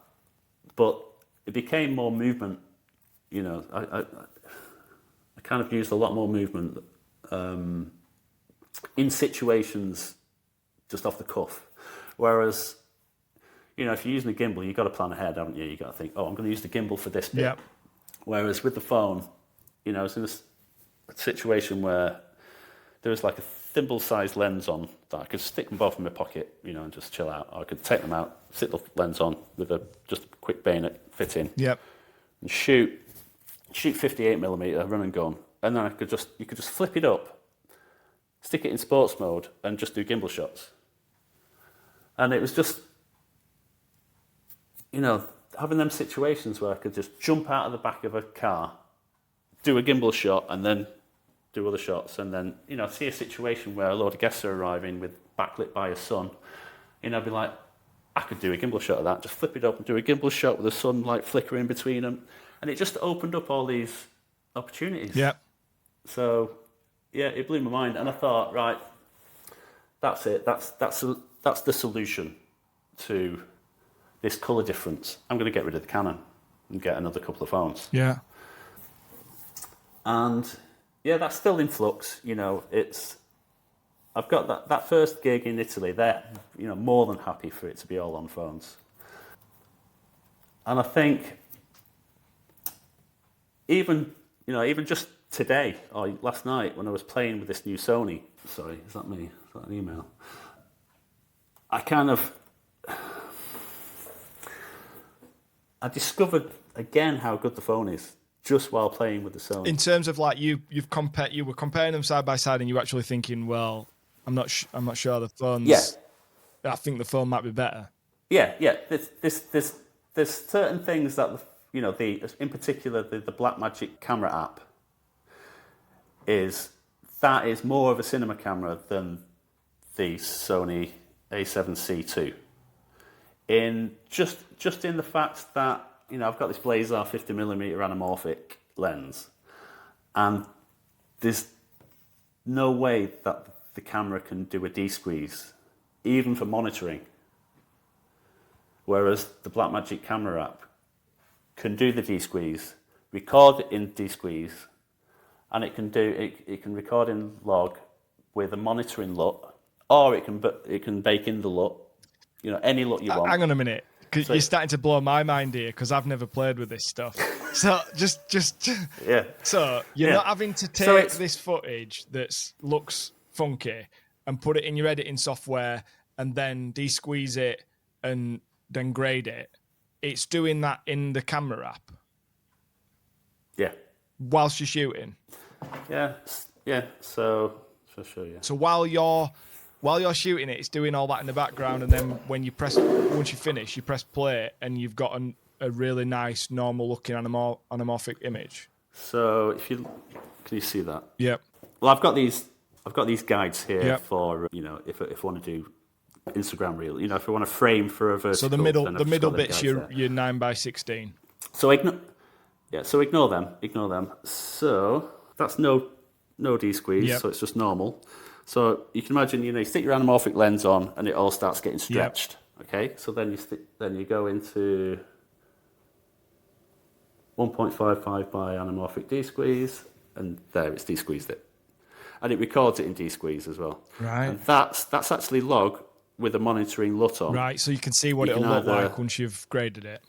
but it became more movement. I kind of used a lot more movement in situations just off the cuff, whereas if you're using a gimbal, you've got to plan ahead, haven't you? You've got to think, oh, I'm going to use the gimbal for this bit. Yep. Whereas with the phone, I was in a situation where there was like a thimble-sized lens on that I could stick them both in my pocket, and just chill out. Or I could take them out, sit the lens on with just a quick bayonet fit in, Yep. and shoot 58mm, run and gun, and then you could just flip it up, stick it in sports mode, and just do gimbal shots. And it was just, having them situations where I could just jump out of the back of a car, do a gimbal shot, and then do other shots, and then, see a situation where a load of guests are arriving with backlit by a sun, I'd be like, I could do a gimbal shot of that, just flip it up and do a gimbal shot with the sun like flickering between them. And it just opened up all these opportunities. Yeah. So, yeah, it blew my mind. And I thought, right, that's it. That's the solution to this colour difference. I'm going to get rid of the Canon and get another couple of phones. Yeah. And yeah, that's still in flux. I've got that first gig in Italy. They're more than happy for it to be all on phones. And I think even just today or last night when I was playing with this new Sony. Sorry, is that me? Is that an email? I discovered again how good the phone is just while playing with the Sony. In terms of like you were comparing them side by side, and you were actually thinking, well, I'm not sure the phone's. Yeah. I think the phone might be better. Yeah. There's certain things that in particular the Blackmagic camera app is more of a cinema camera than the Sony A7C II. In just in the fact that I've got this Blazar 50mm anamorphic lens, and there's no way that the camera can do a D-squeeze, even for monitoring. Whereas the Blackmagic camera app can do the D-squeeze, record in D-squeeze, and it can record in log with a monitoring LUT, or it can bake in the LUT, any LUT you want. Hang on a minute. You're starting to blow my mind here because I've never played with this stuff. So just yeah. So you're not having to take this footage that looks funky and put it in your editing software and then de-squeeze it and then grade it. It's doing that in the camera app. Yeah. Whilst you're shooting. Yeah. So I'll show you. So while while you're shooting it, it's doing all that in the background, and then once you finish, you press play, and you've got a really nice, normal-looking anamorphic image. So can you see that? Yep. Well, I've got these guides here Yep. for if I want to do Instagram reel, if I want to frame for a vertical. So the middle bit's your 9x16. So ignore them. So that's no de-squeeze, Yep. so it's just normal. So you can imagine, you stick your anamorphic lens on and it all starts getting stretched. Yep. Okay, so then you go into 1.55 by anamorphic de-squeeze, and there it's de-squeezed it. And it records it in de-squeeze as well. Right. And that's actually log with a monitoring LUT on. Right, so you can see what it'll look like once you've graded it.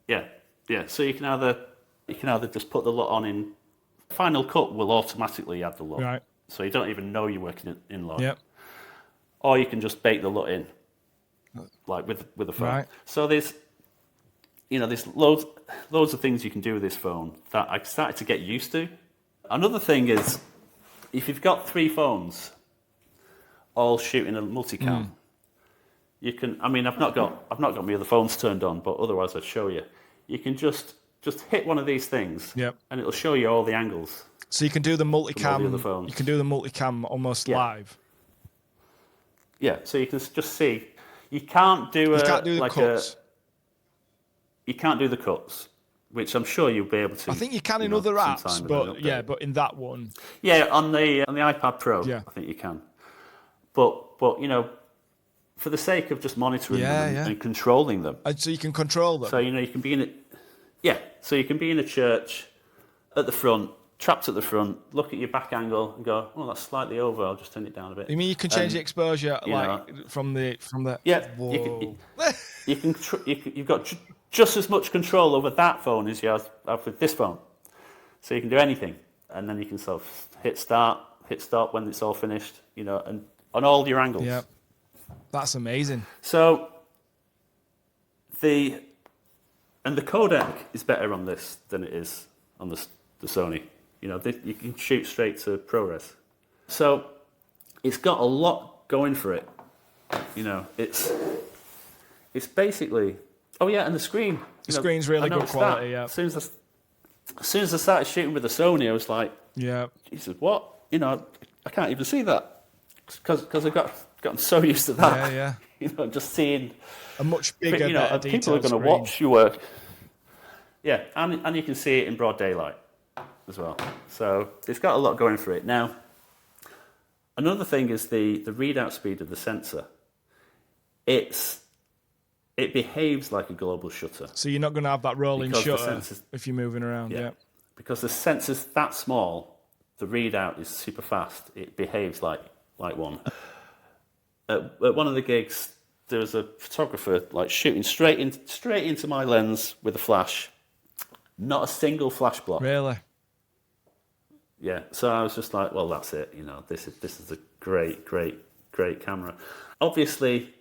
Yeah. So you can either just put the LUT on in Final Cut will automatically add the LUT. Right. So you don't even know you're working in log. Yep. Or you can just bake the LUT in, like with the phone. Right. So there's loads of things you can do with this phone that I started to get used to. Another thing is, if you've got 3 phones all shooting a multicam, you can. I mean, I've not got my other phones turned on, but otherwise I'd show you. You can just hit one of these things, Yep. and it'll show you all the angles. So you can do the multicam. The phones. You can do the multicam almost live. Yeah. So you can just see. You can't do the cuts. You can't do the cuts, which I'm sure you'll be able to. I think you can in other apps, but in that one. Yeah, on the iPad Pro, I think you can. But for the sake of just monitoring them and controlling them. And so you can control them. So you can be in it. Yeah, so you can be in a church at the front, trapped at the front, look at your back angle and go, oh, that's slightly over. I'll just turn it down a bit. You mean you can change the exposure from the? Yeah, whoa. you've got just as much control over that phone as you have with this phone. So you can do anything, and then you can sort of hit stop when it's all finished, and on all your angles. Yeah, that's amazing. So the codec is better on this than it is on the Sony. You can shoot straight to ProRes. So it's got a lot going for it. It's basically. Oh yeah, and the screen. The screen's really good quality. Yeah. As soon as I started shooting with the Sony, I was like, "Yeah, Jesus, what? I can't even see that because I've gotten so used to that. Yeah. Just seeing a much bigger, better people are going to watch your work. Yeah, and you can see it in broad daylight as well. So it's got a lot going for it. Now, another thing is the readout speed of the sensor. It behaves like a global shutter. So you're not going to have that rolling shutter if you're moving around. Yeah. Because the sensor's that small, the readout is super fast. It behaves like one. At one of the gigs, there was a photographer shooting straight into my lens with a flash. Not a single flash block. Really? Yeah. So I was just like, well, that's it. This is a great camera. Obviously,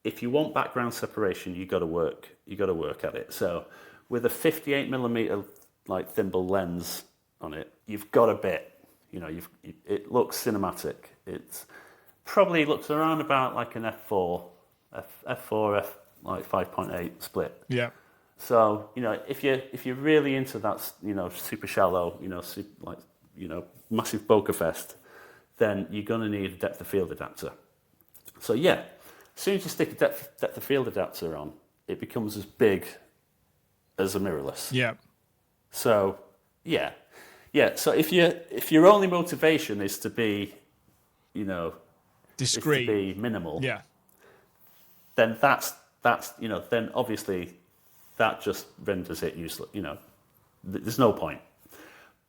if you want background separation, you got to work at it. So with a 58mm thimble lens on it, you've got a bit. It looks cinematic. It probably looks around about like an f4 5.8 split. Yeah. So if you're really into that super shallow massive bokeh fest, then you're gonna need a depth of field adapter. So yeah. As soon as you stick a depth of field adapter on, it becomes as big as a mirrorless. Yeah. So, yeah. So if your only motivation is to be, discreet, is to be minimal. Yeah. Then that's then obviously that just renders it useless. There's no point.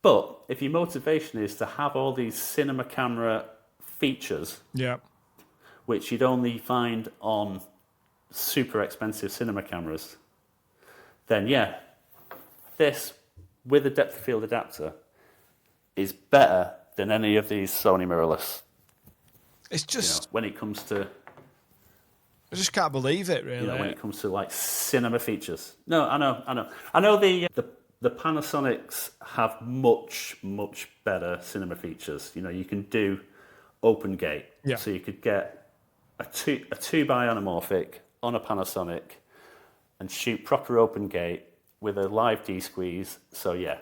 But if your motivation is to have all these cinema camera features. Yeah. Which you'd only find on super expensive cinema cameras, then this with a depth of field adapter is better than any of these Sony mirrorless. It's just when it comes to. I just can't believe it, really. When it comes to cinema features. No, I know the Panasonics have much better cinema features. You can do open gate. Yeah. So you could get a 2 by anamorphic on a Panasonic and shoot proper open gate with a live D-squeeze. So yeah,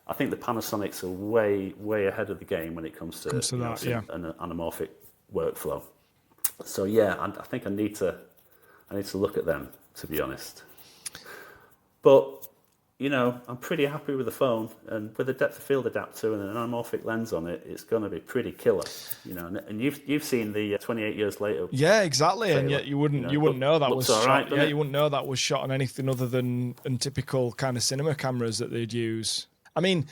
I think the Panasonics are way ahead of the game when it comes to, an anamorphic workflow. So yeah, I think I need to look at them, to be honest. But I'm pretty happy with the phone, and with a depth of field adapter and an anamorphic lens on it, it's going to be pretty killer. And you've seen the 28 years later. Yeah, exactly. trailer. And yet you wouldn't know that was shot. Right, You wouldn't know that was shot on anything other than typical kind of cinema cameras that they'd use. I mean,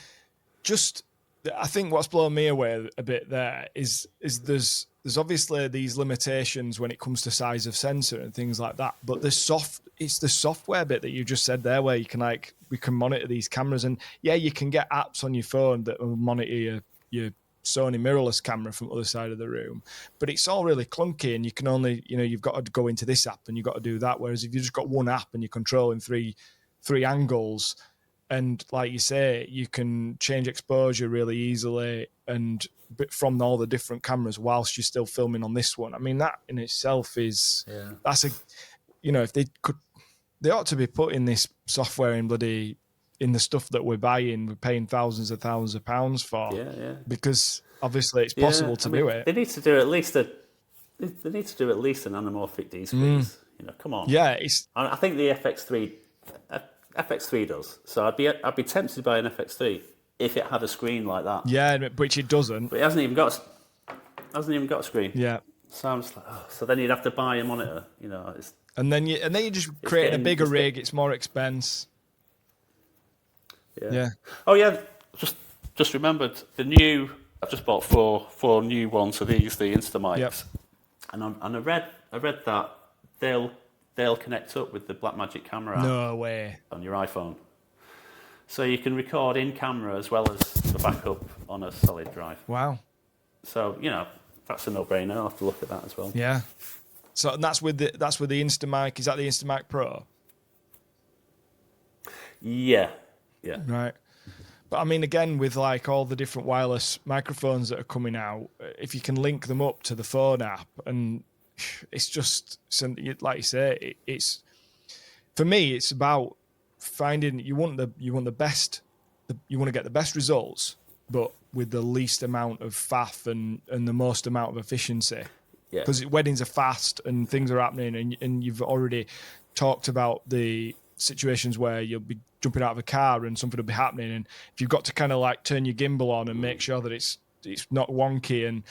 I think what's blown me away a bit there is there's obviously these limitations when it comes to size of sensor and things like that. But it's the software bit that you just said there, where you can we can monitor these cameras, and yeah, you can get apps on your phone that will monitor your Sony mirrorless camera from the other side of the room. But it's all really clunky, and you can only you've got to go into this app and you've got to do that. Whereas if you've just got one app and you're controlling three angles, and like you say, you can change exposure really easily and from all the different cameras whilst you're still filming on this one. I mean, that in itself is that's if they ought to be putting this software in the stuff that we're buying. We're paying thousands of pounds for. Yeah. Because obviously it's possible to do it. They need to do at least an anamorphic D-squeeze. Come on. Yeah, I think the FX3 does. So I'd be tempted by an FX3 if it had a screen like that. Yeah, which it doesn't. But it hasn't even got a screen. Yeah. So I'm just like, so then you'd have to buy a monitor. And then you just create a bigger rig. It's more expense. Yeah. Oh yeah. Just remembered I've just bought four new ones of these, the Instamics. Yep. And I read that they'll connect up with the Blackmagic camera app. No way. On your iPhone. So you can record in camera as well as the backup on a solid drive. Wow. So, that's a no-brainer. I'll have to look at that as well. Yeah. So that's with the Instamic. Is that the Instamic Pro? Yeah. Right. But I mean, again, with all the different wireless microphones that are coming out, if you can link them up to the phone app, and it's just, like you say, it's for me, it's about finding you want the best, you want to get the best results, but with the least amount of faff and the most amount of efficiency. Because weddings are fast and things are happening, and you've already talked about the situations where you'll be jumping out of a car and something will be happening, and if you've got to kind of turn your gimbal on and make sure that it's not wonky, and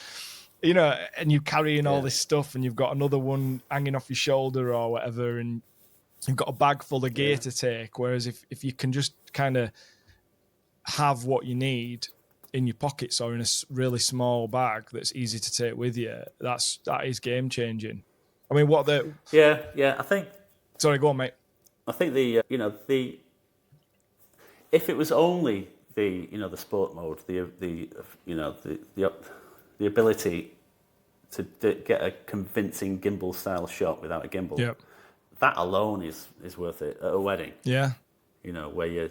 and you're carrying all this stuff, and you've got another one hanging off your shoulder or whatever, and you've got a bag full of gear to take. Whereas if you can just kind of have what you need in your pockets or in a really small bag that's easy to take with you, that is game changing. I mean, I think. Sorry, go on, mate. I think the if it was only the sport mode, the ability to get a convincing gimbal style shot without a gimbal, that alone is worth it at a wedding. Yeah. Where you're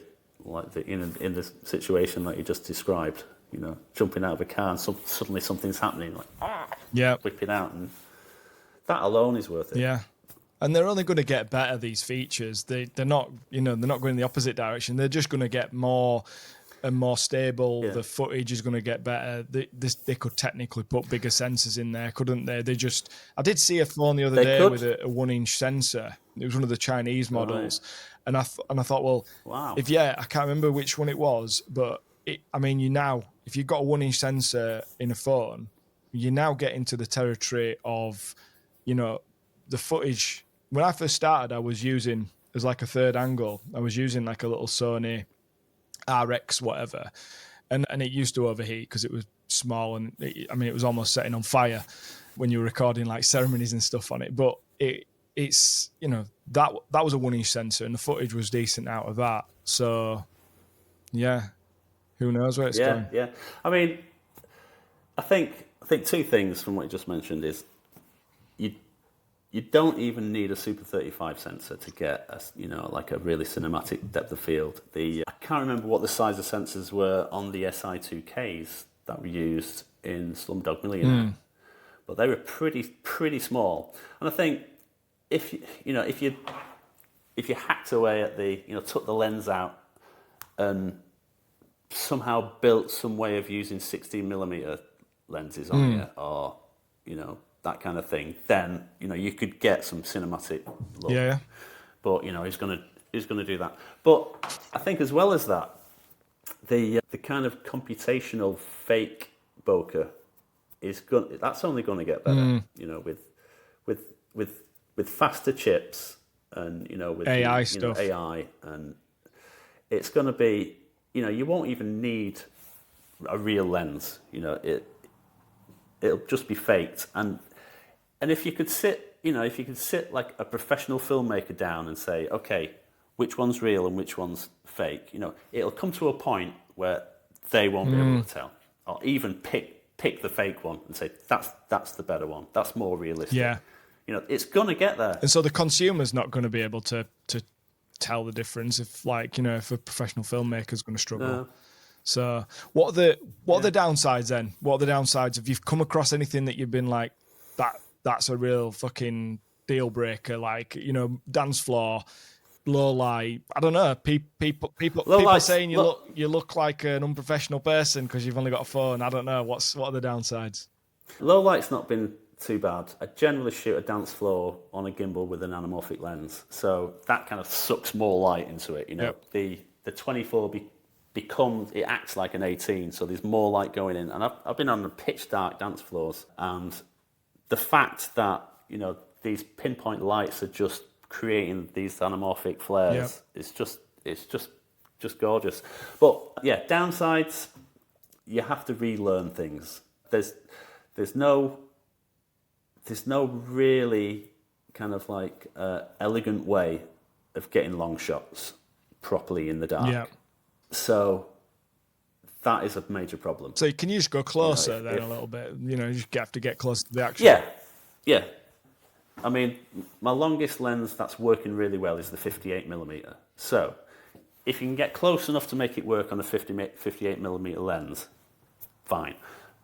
in the situation that you just described, jumping out of a car and suddenly something's happening, whipping out, and that alone is worth it. Yeah. And they're only going to get better, these features. They're not going in the opposite direction. They're just going to get more and more stable. The footage is going to get better. They could technically put bigger sensors in there, couldn't they? I did see a phone the other day with a 1-inch sensor. It was one of the Chinese models. Right. And I thought, well, wow. I can't remember which one it was, but if you've got a 1-inch sensor in a phone, you now get into the territory of, the footage. When I first started, I was using, as a third angle, I was using a little Sony RX whatever, and it used to overheat because it was small, and it was almost setting on fire when you were recording ceremonies and stuff on it. But it's that was a 1-inch sensor, and the footage was decent out of that. So yeah, who knows where it's going? Yeah. I mean, I think two things from what you just mentioned is you don't even need a Super 35 sensor to get a really cinematic depth of field. I can't remember what the size of sensors were on the SI2Ks that were used in Slumdog Millionaire. but they were pretty small. And I think if you hacked away at took the lens out and somehow built some way of using 16mm lenses on it, or that kind of thing, then you could get some cinematic look. Yeah. But he's gonna do that. But I think as well as that, the kind of computational fake bokeh that's only going to get better. With faster chips and with AI stuff. AI, and it's going to be you won't even need a real lens. It'll just be faked. And if you could sit like a professional filmmaker down and say, okay, which one's real and which one's fake, it'll come to a point where they won't be able to tell, or even pick the fake one and say that's the better one, that's more realistic. Yeah. It's going to get there. And so the consumer's not going to be able to tell the difference if if a professional filmmaker's going to struggle. No. So what are the downsides then? What are the downsides? Have you come across anything that you've been like, that's a real fucking deal breaker? Like, dance floor, low light. I don't know. People saying you look like an unprofessional person because you've only got a phone. I don't know. What are the downsides? Low light's not been too bad. I generally shoot a dance floor on a gimbal with an anamorphic lens, so that kind of sucks more light into it. Yep. The 24 it acts like an 18, so there's more light going in. And I've been on the pitch dark dance floors, and the fact that these pinpoint lights are just creating these anamorphic flares, it's just gorgeous. But yeah, downsides, you have to relearn things. There's no really kind of like elegant way of getting long shots properly in the dark. Yeah. So that is a major problem. So can you just go closer a little bit? You just have to get close to the action. Yeah. I mean, my longest lens that's working really well is the 58mm. So if you can get close enough to make it work on a 58mm lens, fine.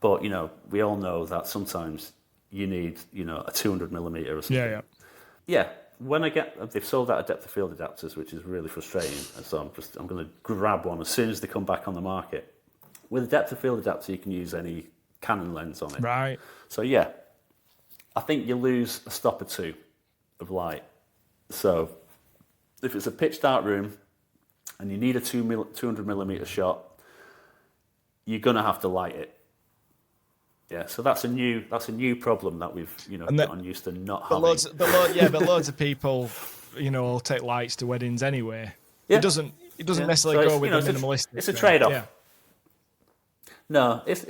But we all know that sometimes you need a 200mm or something. Yeah. When they've sold out of depth of field adapters, which is really frustrating, and so I'm going to grab one as soon as they come back on the market. With a depth of field adapter, you can use any Canon lens on it. Right. So yeah, I think you lose a stop or two of light. So if it's a pitch dark room and you need a 200mm shot, you're going to have to light it. Yeah, so that's a new problem that we've gotten used to not having. But loads of people will take lights to weddings anyway. Yeah. It doesn't necessarily go with the minimalistic. It's a trade-off. Yeah. No, it's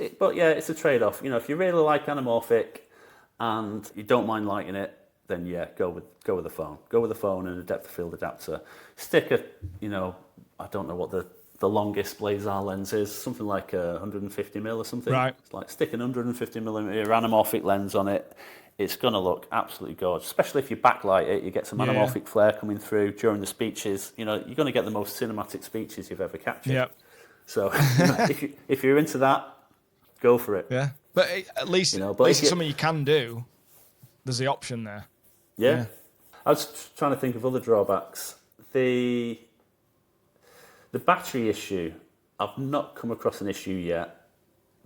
a trade-off. If you really like anamorphic and you don't mind lighting it, then yeah, go with the phone. Go with the phone and a depth of field adapter. Stick I don't know what the longest Blazar lens is, something like 150mm or something. Right. It's like stick an 150mm anamorphic lens on it. It's going to look absolutely gorgeous, especially if you backlight it. You get some anamorphic flare coming through during the speeches. You're going to get the most cinematic speeches you've ever captured. Yeah. So if you're into that, go for it. Yeah. But at least it's something you can do. There's the option there. Yeah. I was trying to think of other drawbacks. The battery issue, I've not come across an issue yet,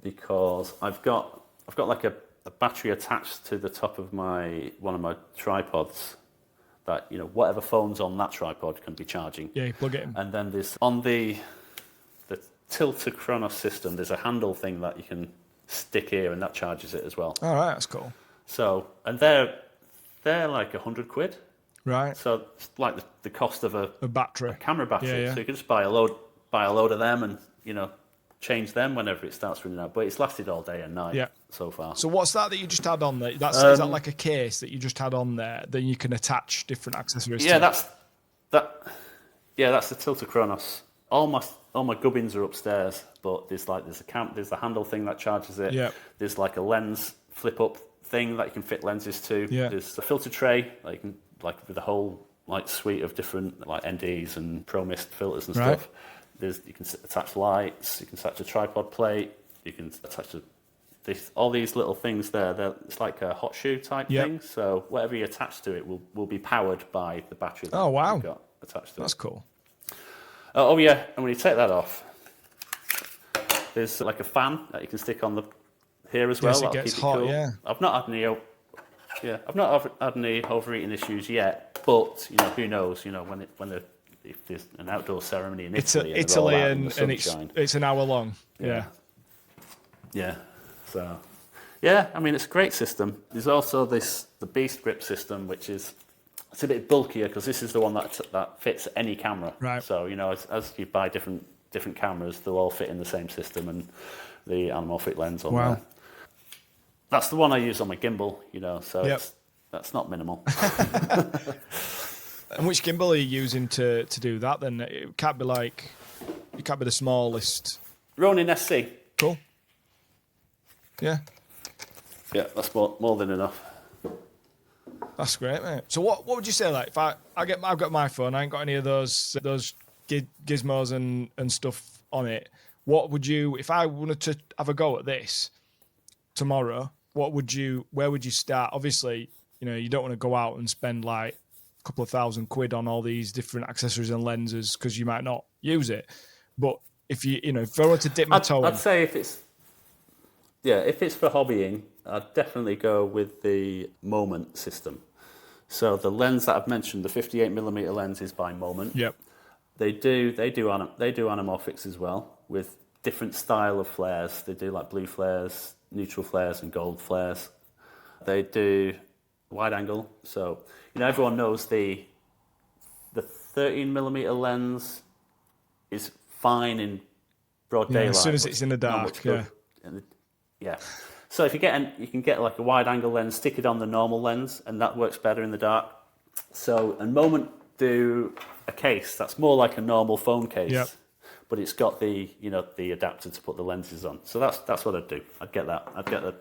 because I've got like a battery attached to the top of one of my tripods that whatever phone's on that tripod can be charging. Yeah, you plug it in. And then there's on the Tilta Chronos system, there's a handle thing that you can stick here, and that charges it as well. All right, that's cool. So, and they're like £100. Right. So it's like the cost of a battery, a camera battery. Yeah. So you can just buy a load of them and change them whenever it starts running out. But it's lasted all day and night so far. So what's that you just had on there? Is that like a case that you just had on there? Then you can attach different accessories. Yeah, that's the Tilta Chronos. All my gubbins are upstairs, but there's the handle thing that charges it. Yeah. There's like a lens flip up thing that you can fit lenses to. Yeah. There's a filter tray that you can with a whole suite of different NDs and Pro Mist filters and stuff. You can attach lights, you can attach a tripod plate, you can attach a all these little things there, it's like a hot shoe type thing. So whatever you attach to it will be powered by the battery that you've got attached to That's it. Cool. Oh yeah, and when you take that off, there's like a fan that you can stick on the here as well. Yes, it gets hot. Cool. Yeah. I've not had any overheating issues yet, but who knows? If there's an outdoor ceremony in Italy, and it's an hour long. Yeah. So, yeah, I mean, it's a great system. There's also the Beast Grip system, which it's a bit bulkier because this is the one that fits any camera. Right. So, as you buy different cameras, they'll all fit in the same system and the anamorphic lens on there. That's the one I use on my gimbal, so that's not minimal. And which gimbal are you using to do that then? It can't be the smallest. Ronin SC. Cool. Yeah. Yeah, that's more than enough. That's great, mate. So what would you say, like, if I've got my phone, I ain't got any of those gizmos and stuff on it. What would you, if I wanted to have a go at this tomorrow, where would you start? Obviously, you don't want to go out and spend like a couple of £1,000 on all these different accessories and lenses because you might not use it. But if if I were to dip my toe in, I'd say if it's for hobbying, I'd definitely go with the Moment system. So the lens that I've mentioned, the 58mm lens, is by Moment. Yep. They do anamorphics as well with different style of flares. They do like blue flares, neutral flares, and gold flares. They do wide angle. So everyone knows the 13mm lens is fine in broad daylight. As soon as it's in the dark, yeah. So if you can get like a wide angle lens, stick it on the normal lens, and that works better in the dark. So, and Moment do a case that's more like a normal phone case, but it's got the adapter to put the lenses on. So that's what I'd do. I'd get the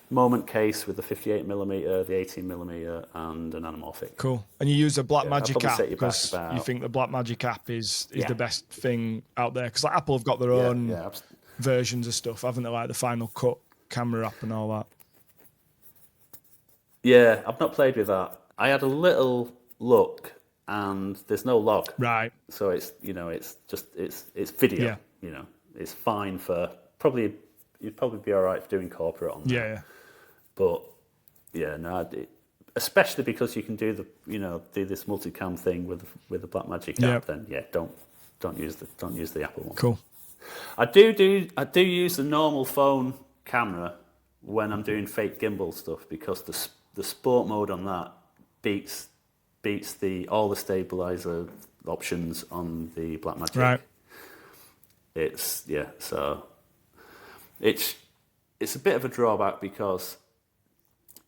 Moment case with the 58mm, the 18mm, and an anamorphic. Cool. And you use a Blackmagic app because you think the Blackmagic app is the best thing out there. Because like Apple have got their own versions of stuff, haven't they? Like the Final Cut camera app and all that. Yeah, I've not played with that. I had a little look, and there's no log. Right. So it's it's video. Yeah. It's fine for you'd probably be all right for doing corporate on that. Yeah. But especially because you can do do this multicam thing with the Blackmagic app. Then don't use the Apple one. Cool. I do use the normal phone camera when I'm doing fake gimbal stuff because the sport mode on that beats all the stabilizer options on the Blackmagic. Right. So it's a bit of a drawback because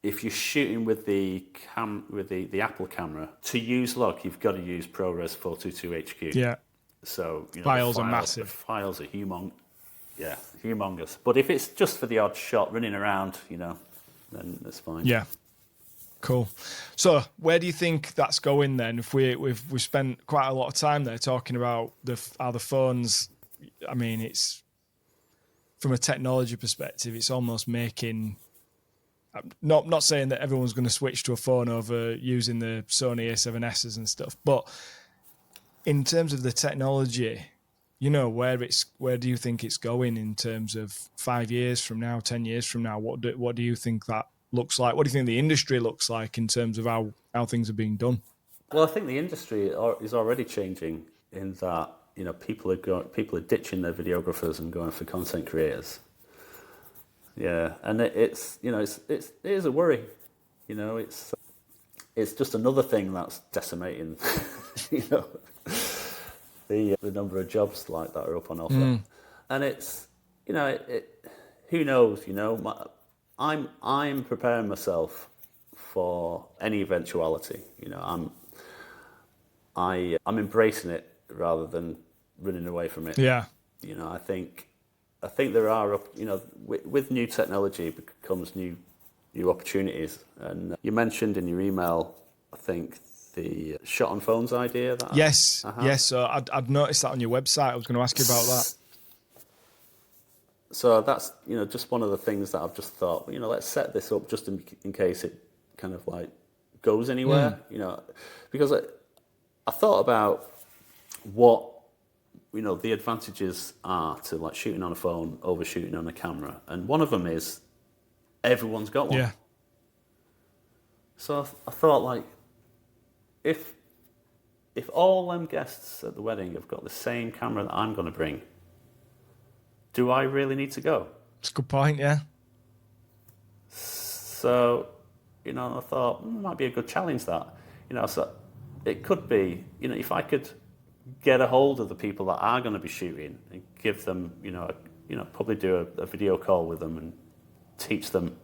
if you're shooting with the Apple camera, to use log, you've got to use ProRes 422 HQ. Yeah. So files are massive. The files are humongous. But if it's just for the odd shot running around, then that's fine. Yeah. Cool. So where do you think that's going then? If we've spent quite a lot of time there talking about how the phones. I mean, it's from a technology perspective, it's almost making. Not saying that everyone's going to switch to a phone over using the Sony A7Ss and stuff, but in terms of the technology, where do you think it's going in terms of 5 years from now, 10 years from now? What do you think that looks like? What do you think the industry looks like in terms of how things are being done? Well, I think the industry is already changing in that people are ditching their videographers and going for content creators. Yeah, and it is a worry. It's just another thing that's decimating. The number of jobs like that are up on offer, and it's who knows? I'm preparing myself for any eventuality. I'm embracing it rather than running away from it. Yeah. I think there are with new technology becomes new opportunities. And you mentioned in your email, I think, the shot on phones idea. Yes. So I'd noticed that on your website. I was going to ask you about that. So that's, just one of the things that I've just thought, let's set this up just in case it kind of like goes anywhere, because I thought about what, the advantages are to like shooting on a phone over shooting on a camera. And one of them is everyone's got one. Yeah. So I thought, like, if all them guests at the wedding have got the same camera that I'm going to bring, do I really need to go? It's a good point, yeah. So, I thought it might be a good challenge that, so it could be, if I could get a hold of the people that are going to be shooting and give them, probably do a video call with them and teach them,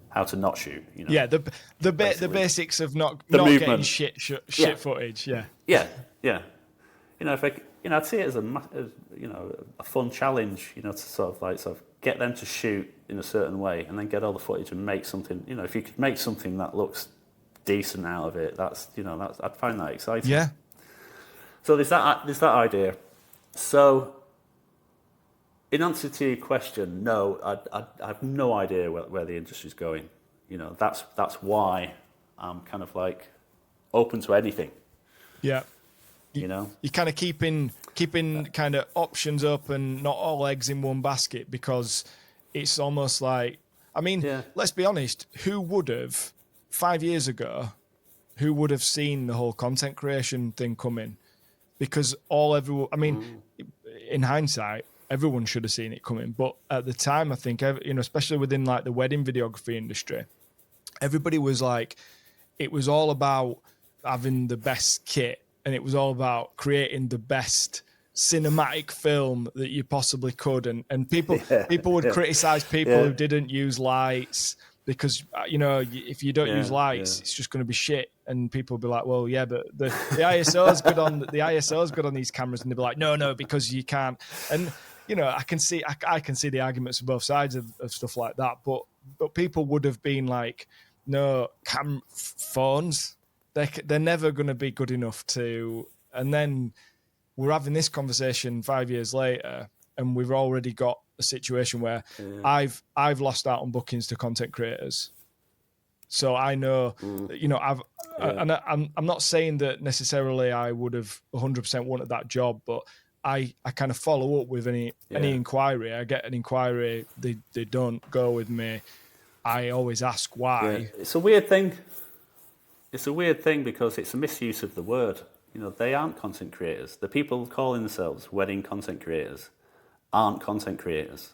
how to not shoot. Yeah, the basics of not getting shit footage. Yeah. Yeah. If I'd see it as a fun challenge. To sort of get them to shoot in a certain way, and then get all the footage and make something. If you could make something that looks decent out of it, that's I'd find that exciting. Yeah. So there's that idea. So, in answer to your question, no, I have no idea where the industry's going. That's why I'm kind of like open to anything. Yeah. You're kind of keeping kind of options open, not all eggs in one basket, because it's almost like, let's be honest, who would have 5 years ago, who would have seen the whole content creation thing coming? Because in hindsight, everyone should have seen it coming. But at the time, I think, especially within like the wedding videography industry, everybody was like, it was all about having the best kit, and it was all about creating the best cinematic film that you possibly could. And people would criticize people who didn't use lights, because if you don't use lights, it's just going to be shit. And people would be like, well, yeah, but the ISO is good on these cameras, and they'd be like, no, because you can't. And I can see the arguments on both sides of stuff like that. But people would have been like, no, phones, they're never going to be good enough to. And then we're having this conversation 5 years later, and we've already got a situation where I've lost out on bookings to content creators. So I know, I'm not saying that necessarily I would have 100% wanted that job, but I kind of follow up with any inquiry. I get an inquiry, they don't go with me. I always ask why. Yeah. It's a weird thing. It's a weird thing because it's a misuse of the word. They aren't content creators. The people calling themselves wedding content creators aren't content creators.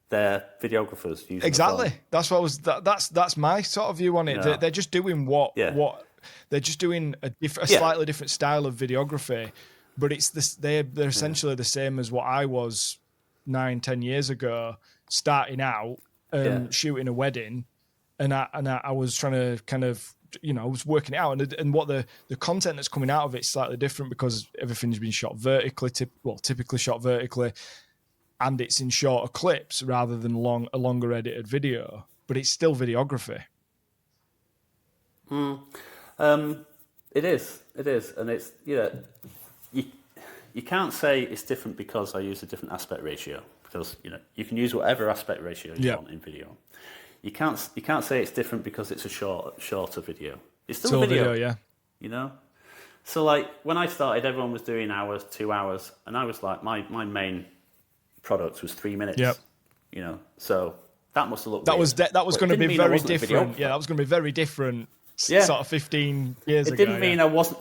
They're videographers. Exactly. That's what that's my sort of view on it. They're just doing what they're just doing a slightly different style of videography, but it's this. They're essentially the same as what I was 9-10 years ago, starting out shooting a wedding, and I was trying to kind of. I was working it out, and what the content that's coming out of it's slightly different because everything's been shot vertically, typically shot vertically, and it's in shorter clips rather than a longer edited video, but it's still videography. It is, and it's you can't say it's different because I use a different aspect ratio, because you can use whatever aspect ratio you want in video. You can't say it's different because it's a shorter video. It's still a video, So like when I started, everyone was doing hours, 2 hours, and I was like, my main product was 3 minutes. Yep. So that must have looked. That was going to be very different. Yeah, that was going to be very different. Sort of 15 years ago. It didn't mean I wasn't.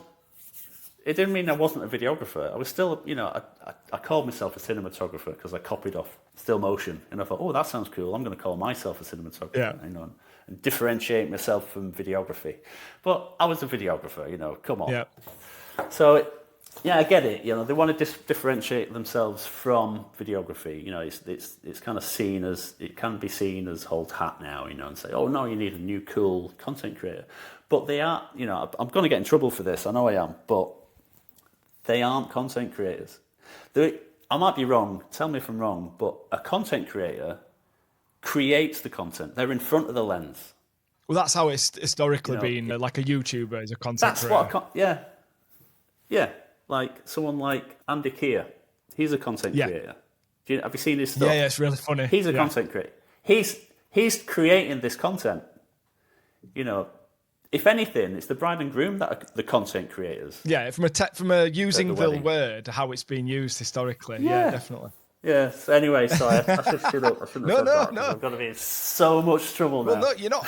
It didn't mean I wasn't a videographer. I was still, I called myself a cinematographer because I copied off still motion, and I thought, oh, that sounds cool. I'm going to call myself a cinematographer, and differentiate myself from videography. But I was a videographer, come on. Yeah. So, I get it. They want to differentiate themselves from videography. It's kind of it can be seen as old hat now, and say, oh no, you need a new cool content creator. But they are, I'm going to get in trouble for this. I know I am, but. They aren't content creators. I might be wrong, tell me if I'm wrong, but a content creator creates the content. They're in front of the lens. Well, that's how it's historically been. Like a YouTuber is a content creator. Yeah. Like someone like Andy Keir. He's a content creator. Have you seen his stuff? Yeah, it's really funny. He's a content creator. He's creating this content. If anything, it's the bride and groom that are the content creators. Yeah, from a using the wedding. word, how it's been used historically. Yeah, definitely. Yeah. So anyway, sorry, I should shut up. I shouldn't have said that. No. I'm going to be in so much trouble now. Well, no,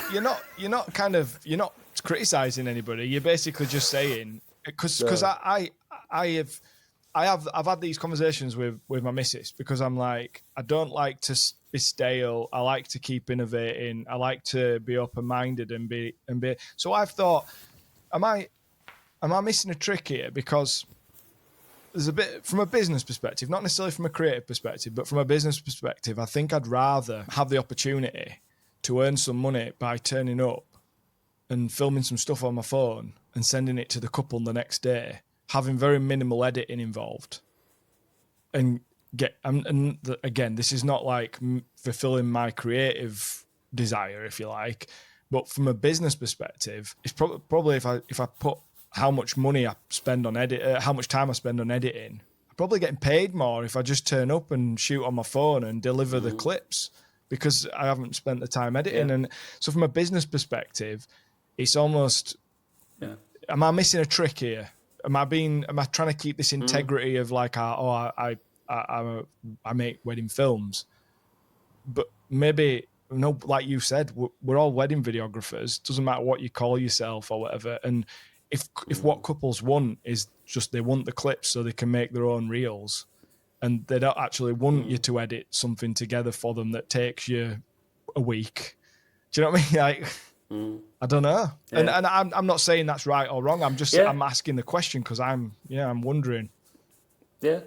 you're not criticizing anybody. You're basically just saying because I've had these conversations with my missus, because I'm like, I don't like to be stale. I like to keep innovating. I like to be open-minded and be. So I've thought, am I missing a trick here? Because there's a bit from a business perspective, not necessarily from a creative perspective, but from a business perspective, I think I'd rather have the opportunity to earn some money by turning up and filming some stuff on my phone and sending it to the couple the next day, having very minimal editing involved, and again, this is not like fulfilling my creative desire, if you like, but from a business perspective, it's probably if I put how much money I spend on how much time I spend on editing, I'm probably getting paid more if I just turn up and shoot on my phone and deliver the clips, because I haven't spent the time editing. And so from a business perspective, it's almost, am I missing a trick here? Am I trying to keep this integrity of like, I make wedding films, but maybe, no, like you said, we're all wedding videographers. Doesn't matter what you call yourself or whatever. And if what couples want is just they want the clips so they can make their own reels, and they don't actually want you to edit something together for them that takes you a week. Do you know what I mean? Like, I don't know. Yeah. And I'm not saying that's right or wrong. I'm just I'm asking the question because I'm wondering. Yeah.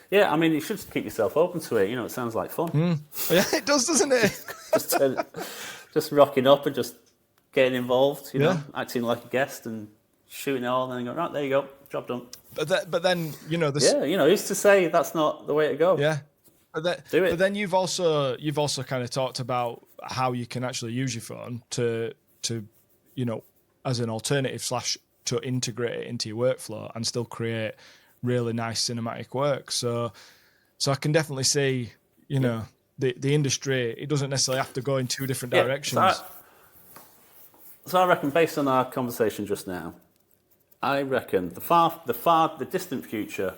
Yeah, I mean, you should keep yourself open to it. It sounds like fun. Yeah, it does, doesn't it? just rocking up and just getting involved, acting like a guest and shooting it all, and then going, right, there you go, job done. But then who's to say that's not the way to go? Yeah, do it. But then you've also kind of talked about how you can actually use your phone to as an alternative / to integrate it into your workflow and still create really nice cinematic work. So I can definitely see, the industry, it doesn't necessarily have to go in two different directions. So I reckon, based on our conversation just now, I reckon the distant future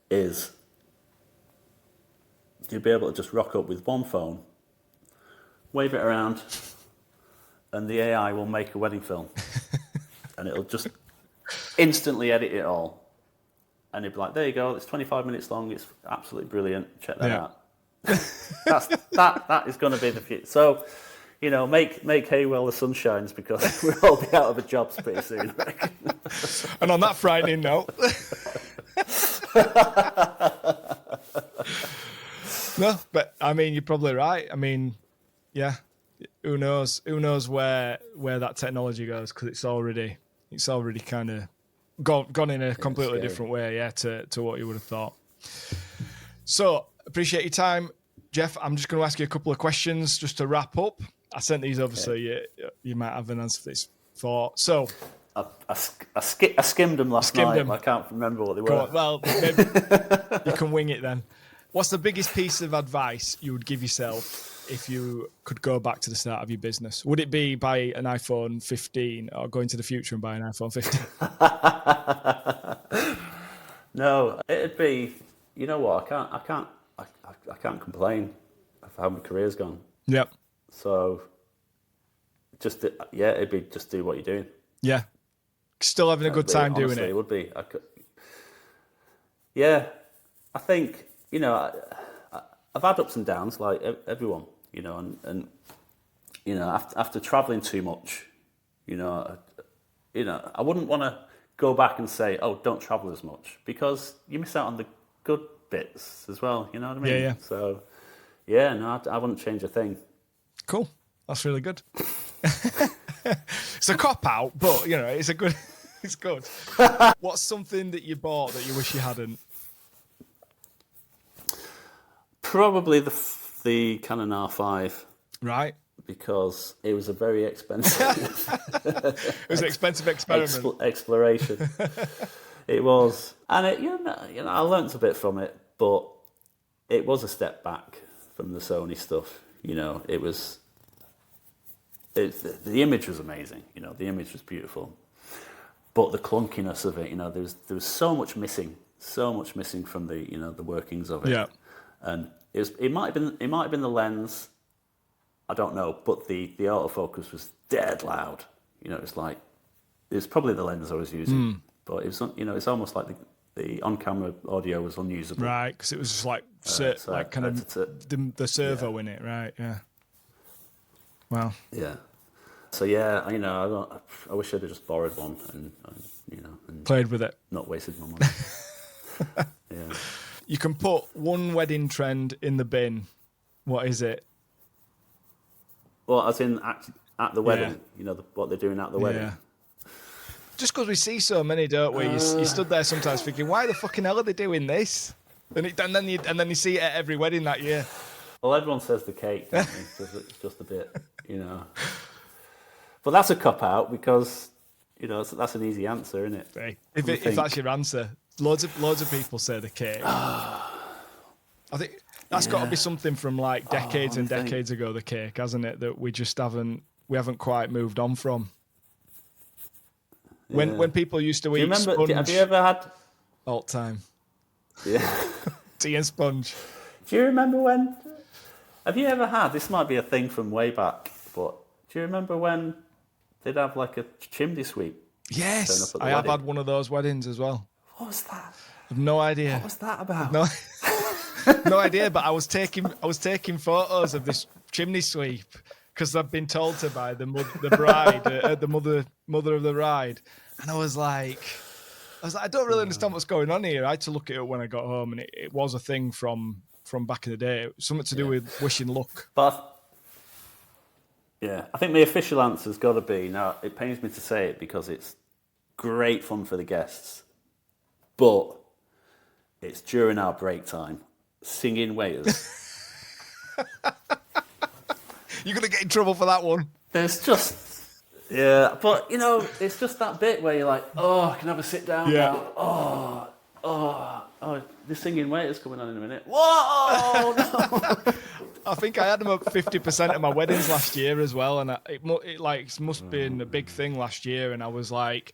is you'll be able to just rock up with one phone, wave it around, and the AI will make a wedding film. And it'll just instantly edit it all. And it'll be like, there you go, it's 25 minutes long, it's absolutely brilliant, check that out. That is going to be the future. So, make hay while the sun shines, because we'll all be out of the jobs pretty soon. And on that frightening note. No, but I mean, you're probably right. I mean, yeah, who knows where that technology goes, because it's already kind of gone in a completely different way, to what you would have thought. So appreciate your time, Jeff. I'm just going to ask you a couple of questions just to wrap up. I sent these over, so you might have an answer for this. So I skimmed them last night. I can't remember what they were. Well, maybe you can wing it then. What's the biggest piece of advice you would give yourself if you could go back to the start of your business? Would it be buy an iPhone 15 or go into the future and buy an iPhone 15? No, it'd be, you know what? I can't complain of how my career's gone. Yep. So, it'd be just do what you're doing. Yeah. Still having a good time doing it. It would be. I think, I've had ups and downs like everyone, and after traveling too much, I wouldn't want to go back and say, oh, don't travel as much, because you miss out on the good bits as well. You know what I mean? Yeah. So, I wouldn't change a thing. Cool. That's really good. It's a cop out, but it's good. What's something that you bought that you wish you hadn't? Probably the Canon R5. Right. Because it was a very expensive. It was an expensive experiment. Exploration. It was, and I learnt a bit from it, but it was a step back from the Sony stuff. You know, the image was amazing. You know, the image was beautiful, but the clunkiness of it. You know, there was so much missing from the the workings of it. Yeah. And it might have been the lens. I don't know, but the autofocus was dead loud. You know, it's probably the lens I was using, but it was, you know, it's almost like the on-camera audio was unusable. Right, because it was just like the servo in it, right? Yeah. Wow. Yeah. So yeah, you know, I wish I'd have just borrowed one and Played with it. not wasted my money. Yeah. You can put one wedding trend in the bin. What is it? Well, as in at the wedding, you know, what they're doing at the wedding. Yeah. Just because we see so many, don't we? You stood there sometimes thinking, why the fucking hell are they doing this? And then you see it at every wedding that year. Well, everyone says the cake, don't they? It's just a bit, you know. But that's a cop-out because, you know, that's an easy answer, isn't it? Hey, if that's your answer, loads of people say the cake. I think that's got to be something from like decades and decades ago, the cake, hasn't it? That we just haven't quite moved on from. When people used to eat sponge. Have you ever had all the time? Yeah. Tea and sponge. Do you remember when? Have you ever had? This might be a thing from way back, but do you remember when they'd have like a chimney sweep? Yes, I have had one of those weddings as well. What was that? I've no idea. What was that about? No, no idea. But I was taking photos of this chimney sweep because I've been told to by the bride, the mother of the bride, and I was like, I don't really understand what's going on here. I had to look it up when I got home, and it was a thing from back in the day. It was something to do with wishing luck. But I think the official answer's got to be, now it pains me to say it because it's great fun for the guests, but it's during our break time, singing waiters. You're going to get in trouble for that one. There's just, but you know, it's just that bit where you're like, oh, can I have a sit down now? Oh, the singing waiter's coming on in a minute. Whoa, no. I think I had them at 50% of my weddings last year as well, and it must have been a big thing last year, and I was like,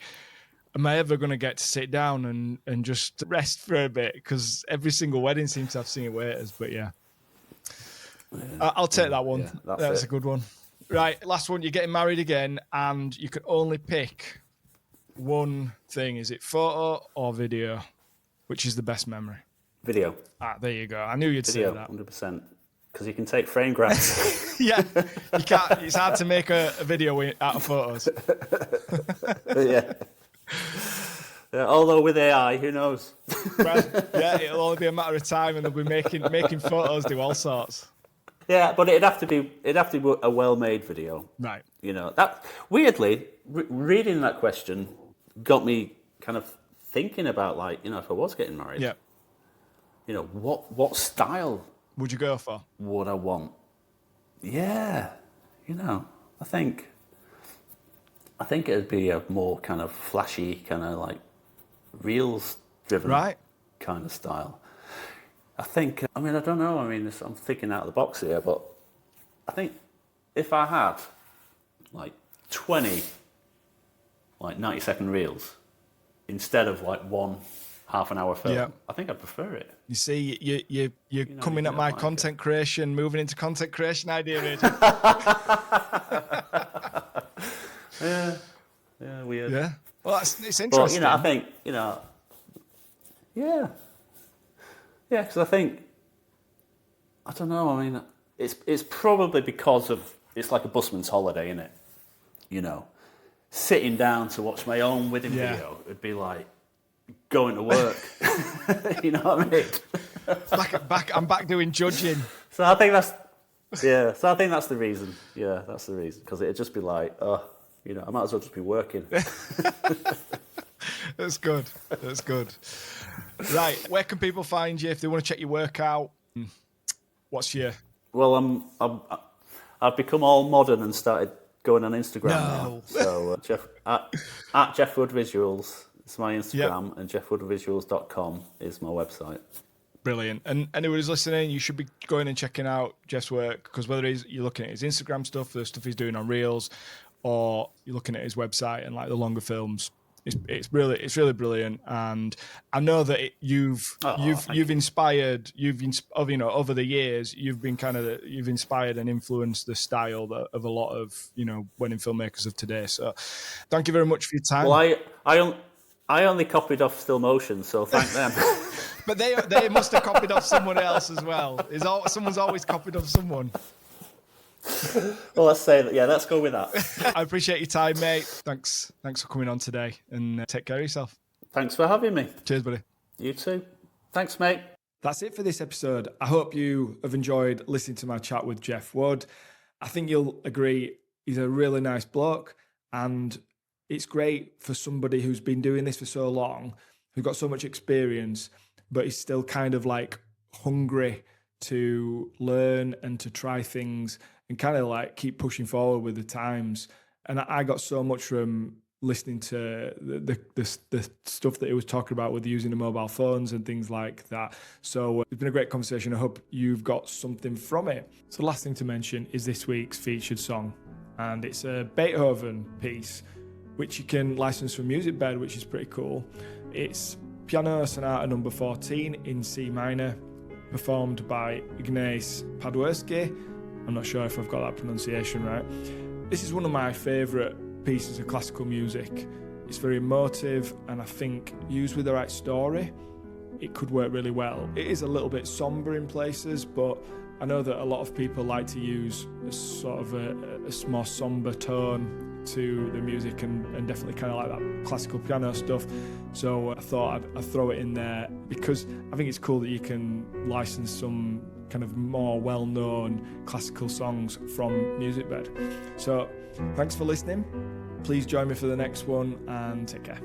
am I ever going to get to sit down and just rest for a bit? Because every single wedding seems to have singing waiters, but I'll take that one. Yeah, that's a good one. Right, last one. You're getting married again, and you can only pick one thing. Is it photo or video? Which is the best memory? Video. There you go. I knew you'd say that. 100%. Because you can take frame grabs. Yeah, you can't. It's hard to make a video out of photos. Yeah, although with AI, who knows? Right. Yeah, it'll only be a matter of time, and they'll be making photos do all sorts. Yeah, but it'd have to be a well-made video. Right. You know, that weirdly reading that question got me kind of thinking about, like, you know, if I was getting married. Yeah. You know, what style would you go for? Would I want? Yeah, you know, I think it'd be a more kind of flashy, kind of like reels-driven kind of style. I think, I mean, I don't know. I mean, I'm thinking out of the box here, but I think if I had like 20 like 90-second reels instead of like one half-an-hour film, I think I'd prefer it. You see, you're coming at my content creation, moving into content creation idea, Rich. Yeah, weird. Yeah. Well, it's interesting. But, you know, I think, you know, yeah, because I think, I don't know, I mean, it's probably because of, it's like a busman's holiday, isn't it? You know, sitting down to watch my own wedding video, it'd be like going to work. You know what I mean? I'm back doing judging. So I think that's the reason. Yeah, that's the reason. Because it'd just be like, you know, I might as well just be working. That's good. Right, where can people find you if they want to check your work out? What's your... Well, I've become all modern and started going on Instagram now. So at Jeff Wood Visuals, it's my Instagram, and jeffwoodvisuals.com is my website. Brilliant. And anyone who's listening, you should be going and checking out Jeff's work, because whether you're looking at his Instagram stuff, the stuff he's doing on Reels, or you're looking at his website and like the longer films, it's really brilliant. And I know that you've inspired, over the years, you've inspired and influenced the style of a lot of, wedding filmmakers of today. So thank you very much for your time. Well, I only copied off Still Motion, so thank them. But they must have copied off someone else as well. Someone's always copied off someone. Well, let's say that. Yeah, let's go with that. I appreciate your time, mate. Thanks for coming on today, and take care of yourself. Thanks for having me. Cheers, buddy. You too. Thanks, mate. That's it for this episode. I hope you have enjoyed listening to my chat with Jeff Wood. I think you'll agree he's a really nice bloke, and it's great for somebody who's been doing this for so long, who's got so much experience, but he's still kind of like hungry to learn and to try things and kind of like keep pushing forward with the times. And I got so much from listening to the stuff that he was talking about with using the mobile phones and things like that. So it's been a great conversation. I hope you've got something from it. So the last thing to mention is this week's featured song. And it's a Beethoven piece, which you can license from MusicBed, which is pretty cool. It's Piano Sonata number 14 in C minor, performed by Ignace Paderewski. I'm not sure if I've got that pronunciation right. This is one of my favourite pieces of classical music. It's very emotive, and I think used with the right story, it could work really well. It is a little bit somber in places, but I know that a lot of people like to use a sort of a more somber tone to the music, and definitely kind of like that classical piano stuff. So I thought I'd throw it in there because I think it's cool that you can license some kind of more well-known classical songs from MusicBed. So thanks for listening. Please join me for the next one, and take care.